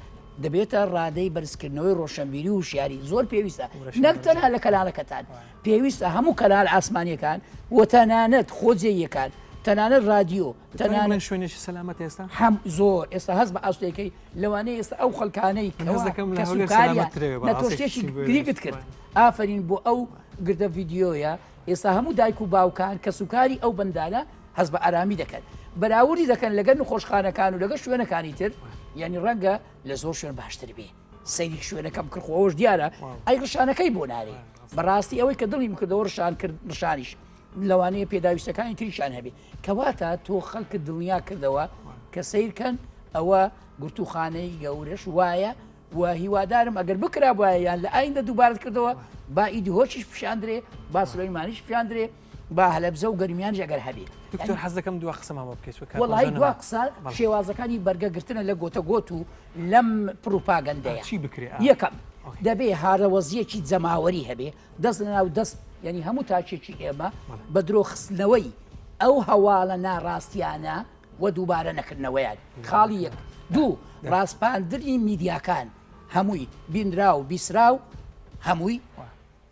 دەبێتە ڕادەی بەرزکردنەوەی ڕۆشنبیری و شیاری زۆر پێویستە نەک تەنها لە کەناڵەکەتان پێویستە هەموو کەناڵ ئاسمانیەکان و تەنانەت خۆجێیەکان تەنانەت رادیۆ تەنانەت شوێنێکی سەلامەت ئێستا هەم زۆر ئێستا هەست بە ئاسوودەکەی لەوانەیە ئێستا ئەو خەڵکانەی نەتۆشتێکی گریگت کرد ئافرین بۆ ئەو گردە ڤیددیۆیە ئێستا هەموو دایک و باوکان کە سوکاری ئەو بەندانە هەست بە ئارامی دەکەن بەراوردی دەکەن لەگەر نەخۆشخانەکان و لەگەر شوێنەکانی تر یعنی ڕەنگە لە زۆر شوێن باشتر بێ سەیری شوێنەکەم کردخۆش دیارە ئەی ڕشانەکەی بۆ نارێ بەڕاستی ئەوەی کە دڵی کردەوە ڕشان کرد ڕشانیش لەوانەیە پێداویستەکانی تریشان هەبێ کەواتە تۆ خەڵکت دڵنیا کردەوە کە سیرکەن ئەوە گرتوخانەی گەورەش وایە و هیوادارم ئەگەر بکرا وایە یان لە ئایندە دووبارت کردەوە با ئیدی هۆچیش پیشاندرێ با سلەیمانیش پیشاندرێ با هەلەبزە و گەرمیان ئەگەر هەبێت دکتۆر حەز دەکەم دو قسەمەوە بکەیت وڵی دوا قسە شێوازەکانی بەرگەگرتنە لە گۆتە گۆت و لەم پروپاگەندەیە چی بکرێ یەکەم دەبێ هاڕەوەزیەکی جەماوەری هەبێ دەست لە ناو دەست ینی هەموو تاچێکی ئێمە بە درۆخستنەوەی ئەو هەواڵە ناڕاستیانە و دووبارە نەکردنەوەیان خاڵی یەک دوو ڕاستپاندنی میدیاکان هەمووی بینرا و بیسرا و هەمووی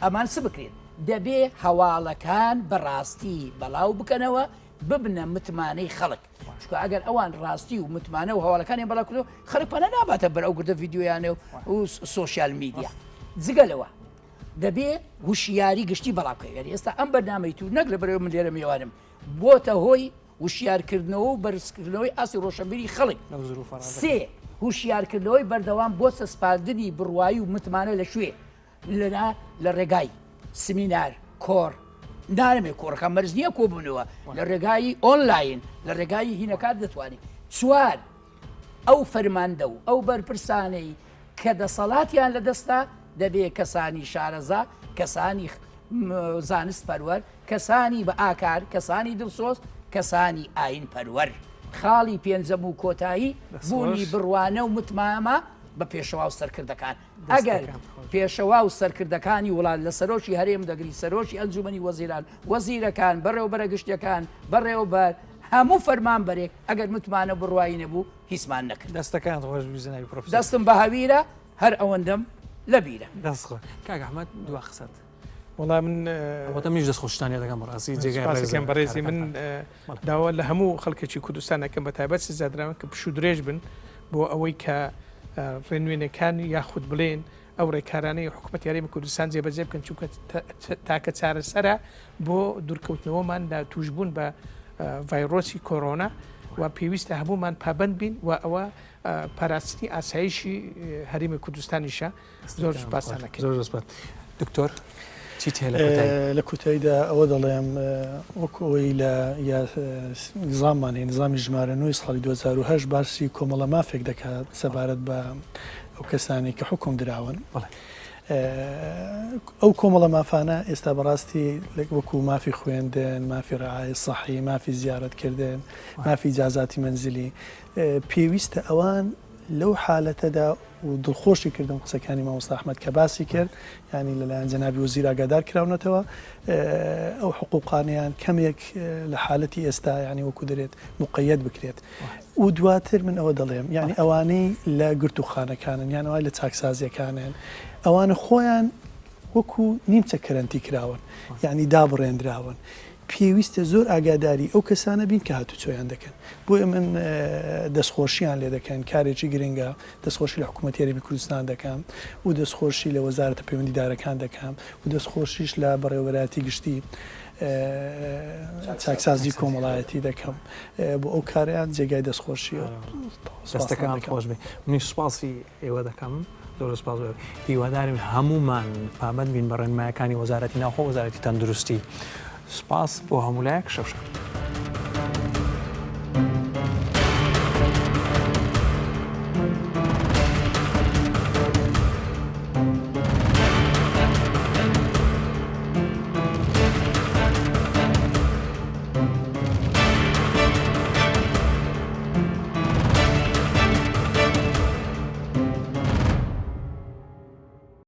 ئەمان س بکرێت دەبێ هەواڵەکان بەڕاستی بەڵاو بکەنەوە ببنە متمانەی خەڵک چکە ئەگەر ئەوان ڕاستی و متمانە و هەواڵەکانی بەڵاوکردەوە خەرپەنە ناباتە بەر ئەو گردە ڤیددیویانە و سوۆسیال میدیا جگەلەوە دەبێ وشیاری گشتی بەڵاوکەوێت ئێستا ئەم بەرنامەی تو نەک لە بەرەوە من لێرە میێوانم بۆتە هۆی وشیارکردنەوە و بەرزکردنەوەی ئاسی ڕۆشنبیری خەڵک سێ هوشیارکردنەوەی بەردەوام بۆ سەسپاردنی بڕوایی و متمانە لە شوێ لە ڕێگای سمینار کۆر نارمێ کۆڕەکە مەرز نییە کۆبوونەوە لە ڕێگایی ئۆنلاین لە ڕێگایی هینەکات دەتوانێت چوار ئەو فەرماندە و ئەو بەرپرسانەی کە دەسەڵاتیان لە دەستا دەبێ کەسانی شارەزا کەسانی زانست پەروەەر کەسانی بە ئاکار کەسانی دڵسۆز کەسانی ئاین پەروەەر خاڵی پێنجەم و کۆتایی بوونی بڕوانە و متمامە بە پێشەوا و سەرکردەکان ئەگەر پێشەوا و سەرکردەکانی وڵات لە سەرۆکی هەرێم دەگری سەرۆکی ئەنجومەنی وەزیران وەزیرەکان بەڕێوەبەرە گشتیەکان بەڕێوەبەر هەموو فەرمان بەرێک ئەگەر متمانە بڕوایی نەبوو هیچمان نەکرد دەستەکان خۆش بزنەوی پرۆفیسۆر دەستم بە هەویرە هەر ئەوەندەم لە بیرە دەستخۆ کاک ئەحمەد دو قسەت وڵام من ئەوەتە میش دەستخۆشتانە دەگەم ڕاستی جێگەم بەڕێزی من داوا لە هەموو خەڵکێکی کوردستانەکەم بە تایبەت سزادراون کە پشو درێژ بن بۆ ئەوەی کە ڕێنوێنەکانی یاخود بڵێن ئەو ڕێکارانەی حکوومەت یاریمە کوردستان جێبەجێ بکەن چونکە تاکە چارەسەرە بۆ دوورکەوتنەوەمان دا توشبوون بە ڤایرۆسی کۆرۆنا و پێویستە هەموومان پابند بین و ئەوە پاراستنی ئاسایشی هەرێمی کوردستانیشە زۆر سپاسانەکە زۆر سپاس دکتۆر چیت هەیە لە کوتاییدا ئەوە دەڵێم وەکو ئەوەی لە نظاممانێ نظامی ژمارە 9 ساڵی 2010 باسی کۆمەڵە مافێک دەکات سەبارەت بە ئەو کەسانی کە حکوم دراون ئەو کۆمەڵە مافانە ئێستا بەڕاستی وەکو مافی خوێندن مافی ڕعای سەحی مافی زیارەتکردن مافی جازاتی منزلی پێویستە ئەوان لەو حالەتەدا و دڵخۆشی کردم قسەکانی مامۆستا ئەحمەد کە باسی کرد ینی لەلایەن جەنابی وەزیر ئاگادار کراونەتەوە ئەو حقوقانیان کەمێک لە حالەتی ئێستا ینی وەکو دەرێت مقەیەد بکرێت و دواتر من ئەوە دەڵێم ینی ئەوانەی لە گرتوخانەکانن یان ئەوای لە چاکسازیەکانن ئەوانە خۆیان وەکو نیمچە کەرەنتی کراون یعنی دابڕێنراون پێویستە زۆر ئاگاداری ئەو کەسانە بین کە هاتوچۆیان دەکەن بۆیە من دەستخۆشییان لێ دەکەن کارێکی گرنگە دەستخۆشی لە حکوومەت یاریمی کوردستان دەکەم و دەستخۆشی لە وەزارەتە پەیوەندیدارەکان دەکەم و دەستخۆشیش لە بەڕێوەبەراتی گشتی چاکسازی کۆمەڵایەتی دەکەم بۆ ئەو کاریان جێگای دەستخۆشیەوە دەستەکان خۆش بێ منی سوپاسی ئێوە دەکەم زۆر سپاس هیواداریم هەمومان پابند بین بە ڕێنمایەکانی وەزارەتی ناوخۆ وەزارەتی تەندروستی سپاس بۆ هەموو لایەک شەو